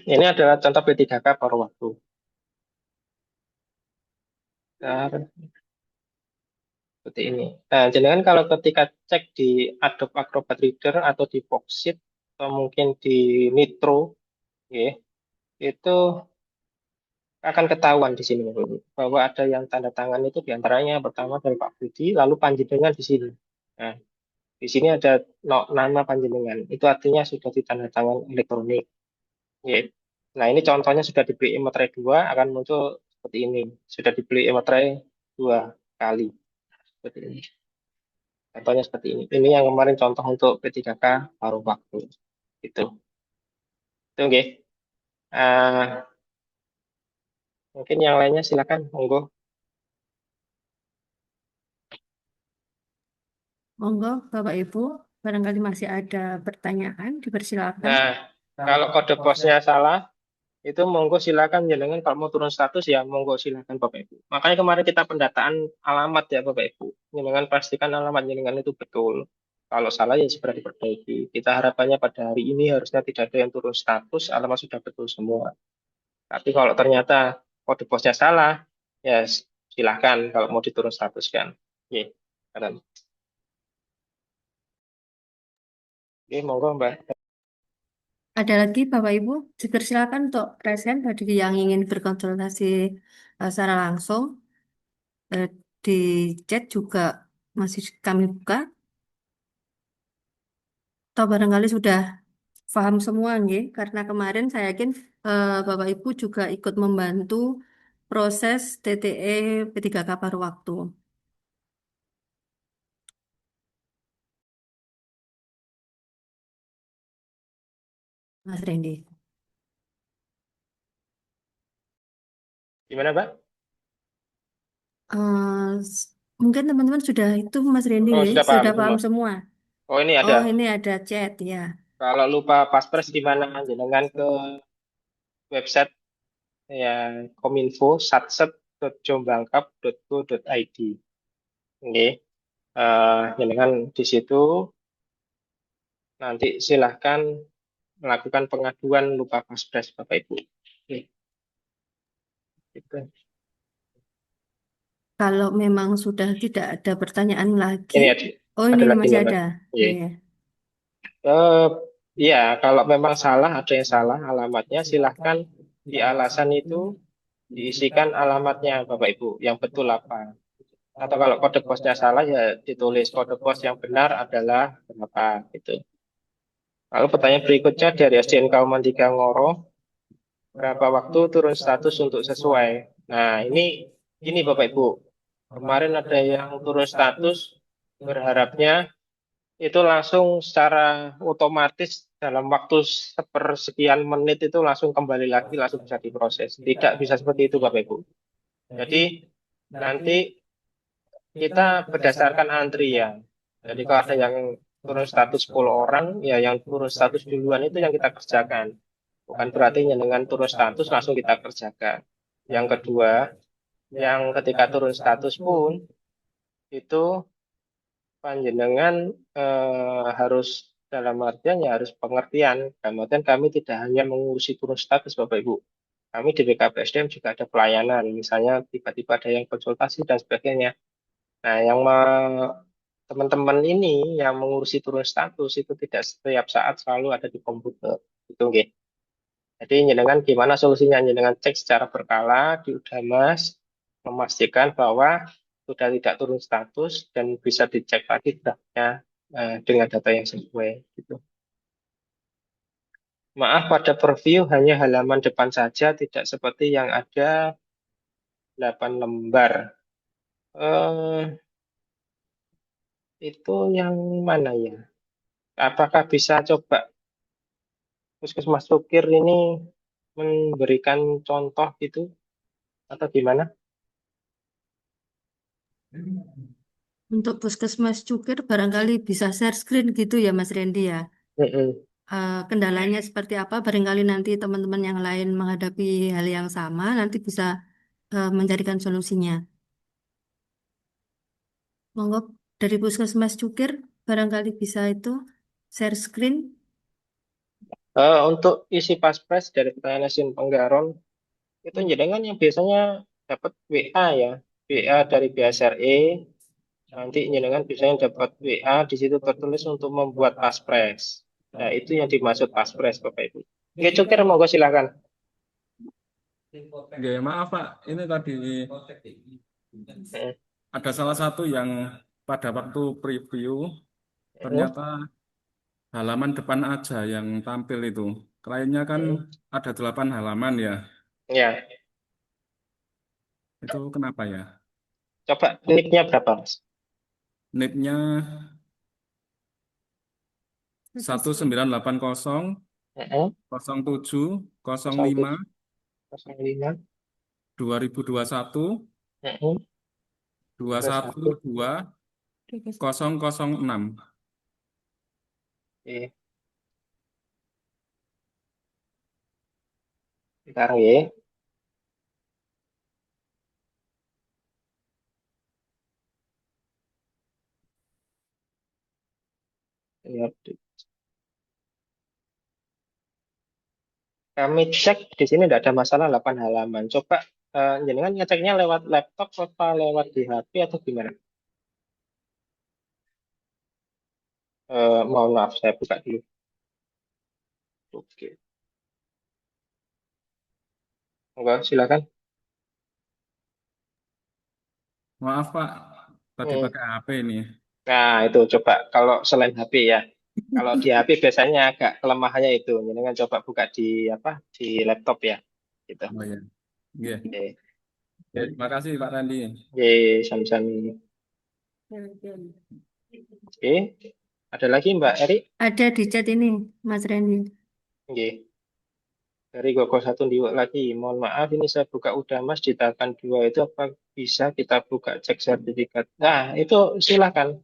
Ini adalah contoh P3K paruh waktu. Nah, seperti ini. Nah, jenengan kalau ketika cek di Adobe Acrobat Reader atau di Foxit atau mungkin di Nitro, ya, itu akan ketahuan di sini Bapak Ibu, bahwa ada yang tanda tangan itu diantaranya pertama dari Pak Budi, lalu panjenengan di sini. Nah, di sini ada nama panjenengan. Itu artinya sudah ditanda tangan elektronik. Ya. Nah, ini contohnya sudah dibeli materai 2 akan muncul seperti ini. Sudah dibeli materai 2 kali. Seperti ini. Contohnya seperti ini. Ini yang kemarin contoh untuk P3K paruh waktu. Itu. Itu oke. Mungkin yang lainnya silakan, monggo. Monggo, Bapak Ibu, barangkali masih ada pertanyaan, dipersilakan. Nah, kalau kode posnya salah, itu monggo silakan jenengan kalau mau turun status ya monggo silakan Bapak Ibu. Makanya kemarin kita pendataan alamat ya Bapak Ibu. Jenengan pastikan alamat jenengan itu betul. Kalau salah ya segera diperbaiki. Kita harapannya pada hari ini harusnya tidak ada yang turun status, alamat sudah betul semua. Tapi kalau ternyata kode posnya salah, ya silakan kalau mau diturun status kan. Oke, oke, monggo Mbak. Ada lagi Bapak Ibu, dipersilakan untuk present bagi yang ingin berkonsultasi secara langsung. Di chat juga masih kami buka. Atau barangkali sudah paham semua nggih, karena kemarin saya yakin Bapak Ibu juga ikut membantu proses TTE P3K paruh waktu. Mas Randy. Gimana Mbak? Mungkin teman-teman sudah itu Mas Randy Oh, nggih, sudah paham sudah semua. paham semua. Oh, ini ada. Oh, ini ada chat ya. Kalau lupa paspres di mana jenengan ke website ya Kominfo satset.jombangkap.go.id. Oke, jenengan di situ nanti silahkan melakukan pengaduan lupa paspres Bapak Ibu. Oke, gitu. Kalau memang sudah tidak ada pertanyaan lagi, Ini oh ada ini lagi masih nih Mbak. ada. Iya. Iya. Eh, Iya, kalau memang salah, ada yang salah alamatnya, silahkan di alasan itu diisikan alamatnya Bapak Ibu, yang betul apa. Atau kalau kode posnya salah ya ditulis kode pos yang benar adalah berapa gitu. Lalu pertanyaan berikutnya dari SDN Kauman 3 Ngoro, berapa waktu turun status untuk sesuai? Nah, ini Bapak Ibu. Kemarin ada yang turun status berharapnya itu langsung secara otomatis dalam waktu sepersekian menit itu langsung kembali lagi, langsung bisa diproses. Tidak bisa seperti itu Bapak Ibu. Jadi nanti kita berdasarkan antrian. Jadi kalau ada yang turun status 10 orang, ya yang turun status duluan itu yang kita kerjakan. Bukan berarti dengan turun status langsung kita kerjakan. Yang kedua, yang ketika turun status pun itu panjenengan harus dalam artian ya harus pengertian. Dalam artian kami tidak hanya mengurusi turun status Bapak Ibu. Kami di BKPSDM juga ada pelayanan, misalnya tiba-tiba ada yang konsultasi dan sebagainya. Nah, teman-teman ini yang mengurusi turun status itu tidak setiap saat selalu ada di komputer. Itu nggih. Jadi jenengan gimana solusinya? Jenengan cek secara berkala di Udamas, memastikan bahwa sudah tidak turun status dan bisa dicek lagi draftnya dengan data yang sesuai. Gitu. Maaf, pada preview hanya halaman depan saja, tidak seperti yang ada 8 lembar. Eh, itu yang mana ya? Apakah bisa coba Puskesmas Sukir ini memberikan contoh gitu atau gimana? Untuk Puskesmas Cukir barangkali bisa share screen gitu ya Mas Randy ya. Mm-mm. Kendalanya seperti apa barangkali nanti teman-teman yang lain menghadapi hal yang sama nanti bisa mencarikan solusinya. Monggo dari Puskesmas Cukir barangkali bisa itu share screen. Untuk isi paspres dari pertanyaan Yasin Penggaron itu jenengan yang biasanya dapat WA ya, WA dari BSRE. Nanti jenengan biasanya dapat WA di situ tertulis untuk membuat paspres. Nah, itu yang dimaksud paspres Bapak Ibu. Oke, Cukir monggo silakan. Oke, maaf Pak, ini tadi Mm, ada salah satu yang pada waktu preview mm, ternyata halaman depan aja yang tampil itu. Kliennya kan mm. ada 8 halaman ya. Ya, Itu kenapa ya? coba nicknya berapa Mas? NIP-nya 1980 Mm, 07 05 07, 05, 2021 mm, 21. 212 006. Oke, sekarang ya. Ya, kami cek di sini tidak ada masalah 8 halaman. Coba jenengan ngeceknya lewat laptop apa lewat di HP atau gimana? Mohon maaf, saya buka dulu. Oke, enggak, silakan. Maaf Pak, tadi Hmm. pakai HP ini. Nah, itu coba kalau selain HP ya. Kalau di HP biasanya agak kelemahannya itu. Jenengan coba buka di apa? Di laptop ya. Gitu. Oh ya. Iya. Oke. Oke, terima kasih Pak Randi. Oke, sami-sami. Oke. Ada lagi Mbak Eri? Ada di chat ini Mas Randy. Oke. Dari Gogo satu Diwek lagi. Mohon maaf, ini saya buka udah Mas di tahapan 2 itu apa bisa kita buka cek sertifikat? Nah, itu silakan.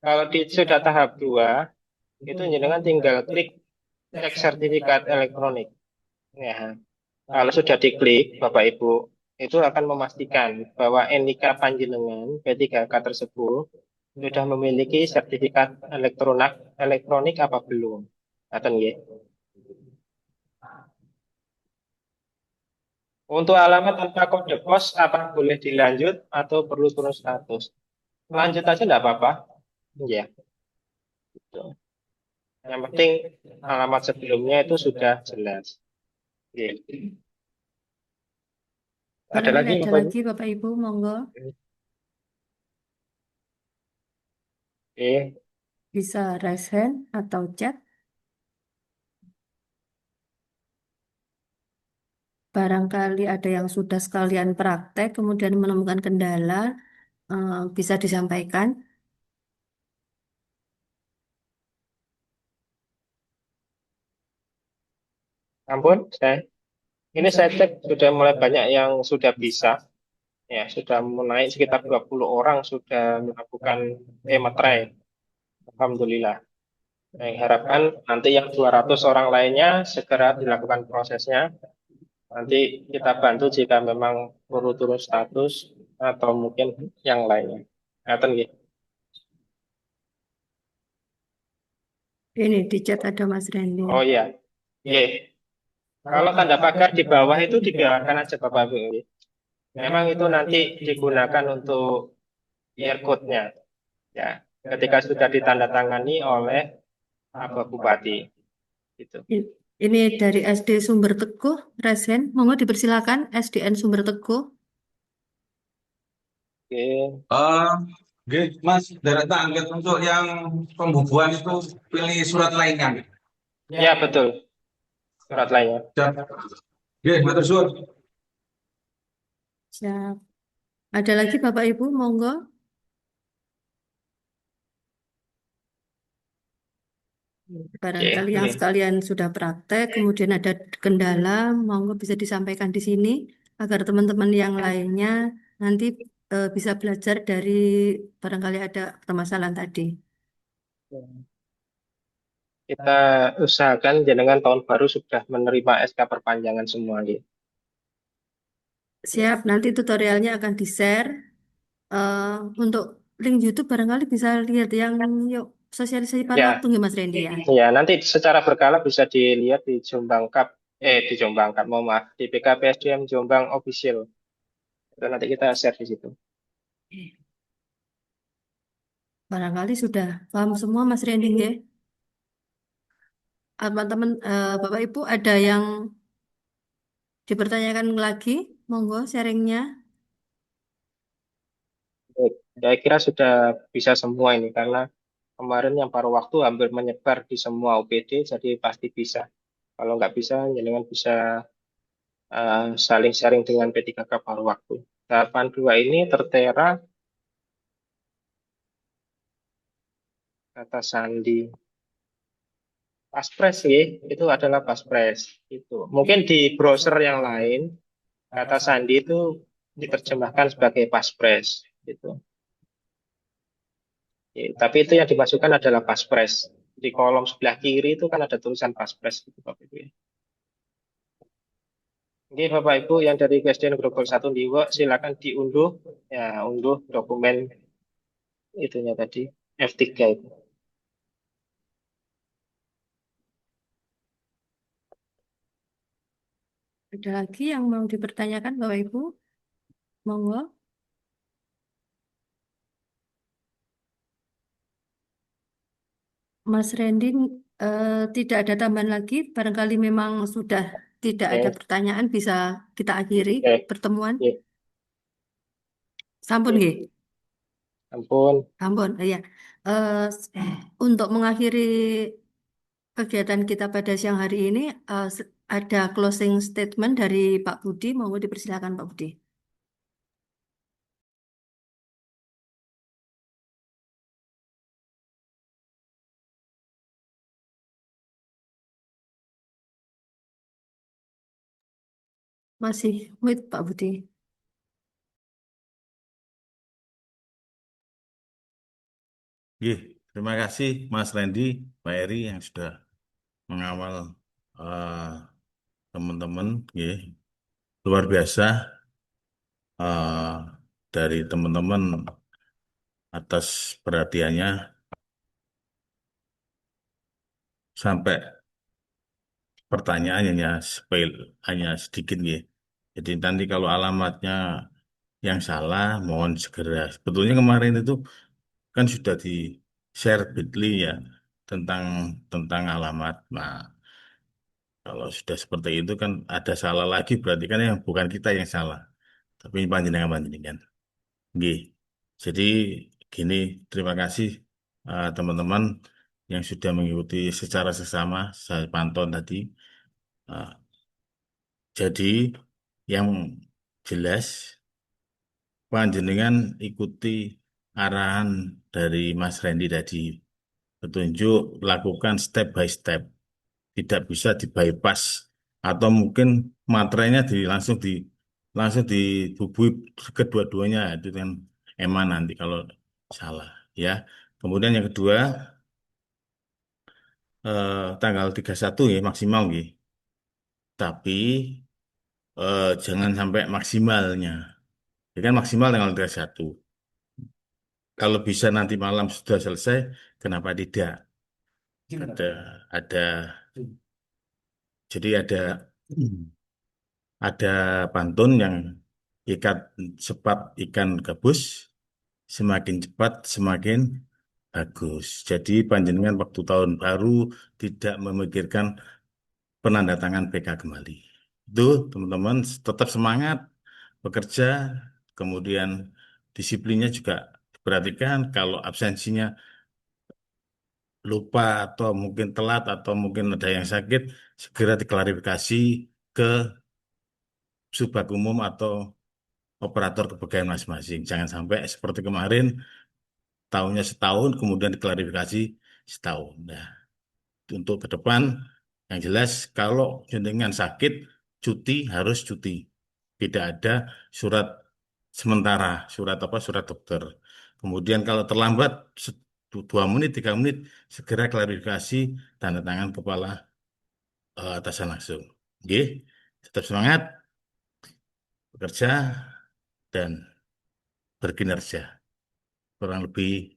Kalau di sudah tahap 2 itu jenengan tinggal klik cek sertifikat elektronik. Ya, kalau sudah diklik, Bapak Ibu, itu akan memastikan bahwa NIK panjenengan P3K tersebut sudah memiliki sertifikat elektronik apa belum. Ngaten nggih. Untuk alamat tanpa kode pos, apa boleh dilanjut atau perlu turun status? Lanjut aja enggak apa-apa. Ya, gitu. Yang penting alamat sebelumnya itu sudah jelas. Oke. Ada Barangkali lagi ada Bapak Ibu? lagi Bapak Ibu, monggo. Oke. Bisa raise hand atau chat. Barangkali ada yang sudah sekalian praktek, kemudian menemukan kendala, bisa disampaikan. Ampun, ini saya cek sudah mulai banyak yang sudah bisa. Ya, sudah mulai sekitar 20 orang sudah melakukan materai. Alhamdulillah. Saya harapkan nanti yang 200 orang lainnya segera dilakukan prosesnya. Nanti kita bantu jika memang perlu turun status atau mungkin yang lainnya. Ngaten nggih. Ini di chat ada Mas Randy. Oh iya. Nggih. Kalau tanda pagar di bawah itu dibiarkan aja Bapak Ibu. Nggih. Memang itu nanti digunakan untuk QR code-nya. Ya, ketika sudah ditandatangani oleh Bapak Bupati. Gitu. Ini dari SD Sumber Teguh, Resen. Monggo dipersilakan SDN Sumber Teguh. Oke. Oke, Mas, dari target untuk yang pembubuhan itu pilih surat lainnya. Ya, betul. Surat lainnya. Oke, matur suwun. Siap. Ada lagi Bapak Ibu, monggo. Barangkali yang Oke. sekalian sudah praktek, kemudian ada kendala, monggo bisa disampaikan di sini agar teman-teman yang lainnya nanti bisa belajar dari barangkali ada permasalahan tadi. Kita usahakan jenengan tahun baru sudah menerima SK perpanjangan semua gitu. Siap, nanti tutorialnya akan di-share. Untuk link YouTube barangkali bisa lihat yang yuk sosialisasi pada Ya, waktu nggih Mas Randy ya. ya nanti secara berkala bisa dilihat di Jombang Cup, di Jombang Cup, mohon maaf, di PKPSDM Jombang Official. Itu nanti kita share di situ. Barangkali sudah paham semua Mas Randy nggih? Teman-teman, Bapak Ibu ada yang dipertanyakan lagi? Monggo sharingnya. Baik, saya kira sudah bisa semua ini karena kemarin yang paruh waktu hampir menyebar di semua UPD, jadi pasti bisa. Kalau nggak bisa, jenengan bisa saling sharing dengan P3K paruh waktu. Tahapan 2 ini tertera kata sandi. Paspres itu adalah paspres. Itu. Mungkin di browser yang lain kata sandi itu diterjemahkan sebagai paspres gitu. Tapi itu yang dimasukkan adalah paspres. Di kolom sebelah kiri itu kan ada tulisan paspres gitu Bapak Ibu ya. Oke Bapak Ibu yang dari Presiden Global 1 Diwo silakan diunduh ya unduh dokumen itunya tadi F3 itu. Ada lagi yang mau dipertanyakan Bapak Ibu? Monggo. Mas Randy, tidak ada tambahan lagi. Barangkali memang sudah tidak ada Oke, pertanyaan, bisa kita akhiri oke, pertemuan. oke, Sampun oke. nggih? Ampun. Sampun, ya. Untuk mengakhiri kegiatan kita pada siang hari ini, ada closing statement dari Pak Budi. Monggo dipersilakan Pak Budi. Masih mute Pak Budi. Nggih, terima kasih Mas Randy, Pak Eri yang sudah mengawal eh, teman-teman, nggih. Luar biasa eh, dari teman-teman atas perhatiannya sampai pertanyaan hanya sedikit, nggih. Jadi nanti kalau alamatnya yang salah, mohon segera. Sebetulnya kemarin itu kan sudah di share Bitly ya. tentang tentang alamat. Nah, kalau sudah seperti itu kan ada salah lagi, berarti kan yang bukan kita yang salah, tapi panjenengan. Nggih. Jadi gini, terima kasih teman-teman yang sudah mengikuti secara sesama saya pantau tadi. Eh, jadi yang jelas panjenengan ikuti arahan dari Mas Randy tadi. Petunjuk lakukan step by step. Tidak bisa di bypass atau mungkin materainya langsung dibubui kedua-duanya itu kan eman nanti kalau salah ya. Kemudian yang kedua tanggal 31 ya maksimal ya. Tapi jangan sampai maksimalnya. Ya kan maksimal tanggal 31. Kalau bisa nanti malam sudah selesai, kenapa tidak? Ada ada jadi ada pantun yang ikat cepat ikan gabus, semakin cepat semakin bagus. Jadi panjenengan waktu tahun baru tidak memikirkan penandatangan PK kembali. Itu teman-teman tetap semangat bekerja, kemudian disiplinnya juga diperhatikan. Kalau absensinya lupa atau mungkin telat atau mungkin ada yang sakit, segera diklarifikasi ke subak umum atau operator kepegawaian masing-masing. Jangan sampai seperti kemarin, tahunnya setahun, kemudian diklarifikasi setahun. Nah, untuk ke depan, yang jelas kalau jenengan sakit, cuti harus cuti. Tidak ada surat sementara, surat apa, surat dokter. Kemudian kalau terlambat, 2 menit, 3 menit, segera klarifikasi, tanda tangan kepala atasan langsung. Oke, tetap semangat, bekerja, dan berkinerja. Kurang lebih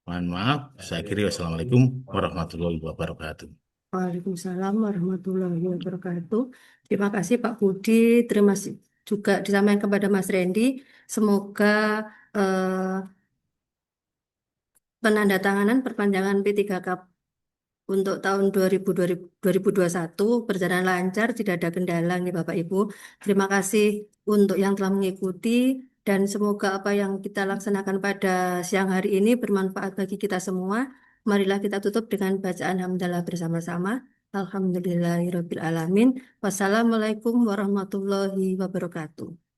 mohon maaf. Saya kira wassalamualaikum warahmatullahi wabarakatuh. Waalaikumsalam warahmatullahi wabarakatuh. Terima kasih Pak Budi, terima kasih juga disampaikan kepada Mas Randy. Semoga eh, penandatanganan perpanjangan P3K untuk tahun 2021 berjalan lancar, tidak ada kendala nih Bapak Ibu. Terima kasih untuk yang telah mengikuti dan semoga apa yang kita laksanakan pada siang hari ini bermanfaat bagi kita semua. Marilah kita tutup dengan bacaan hamdalah bersama-sama. Alhamdulillahirabbil alamin. Wassalamualaikum warahmatullahi wabarakatuh.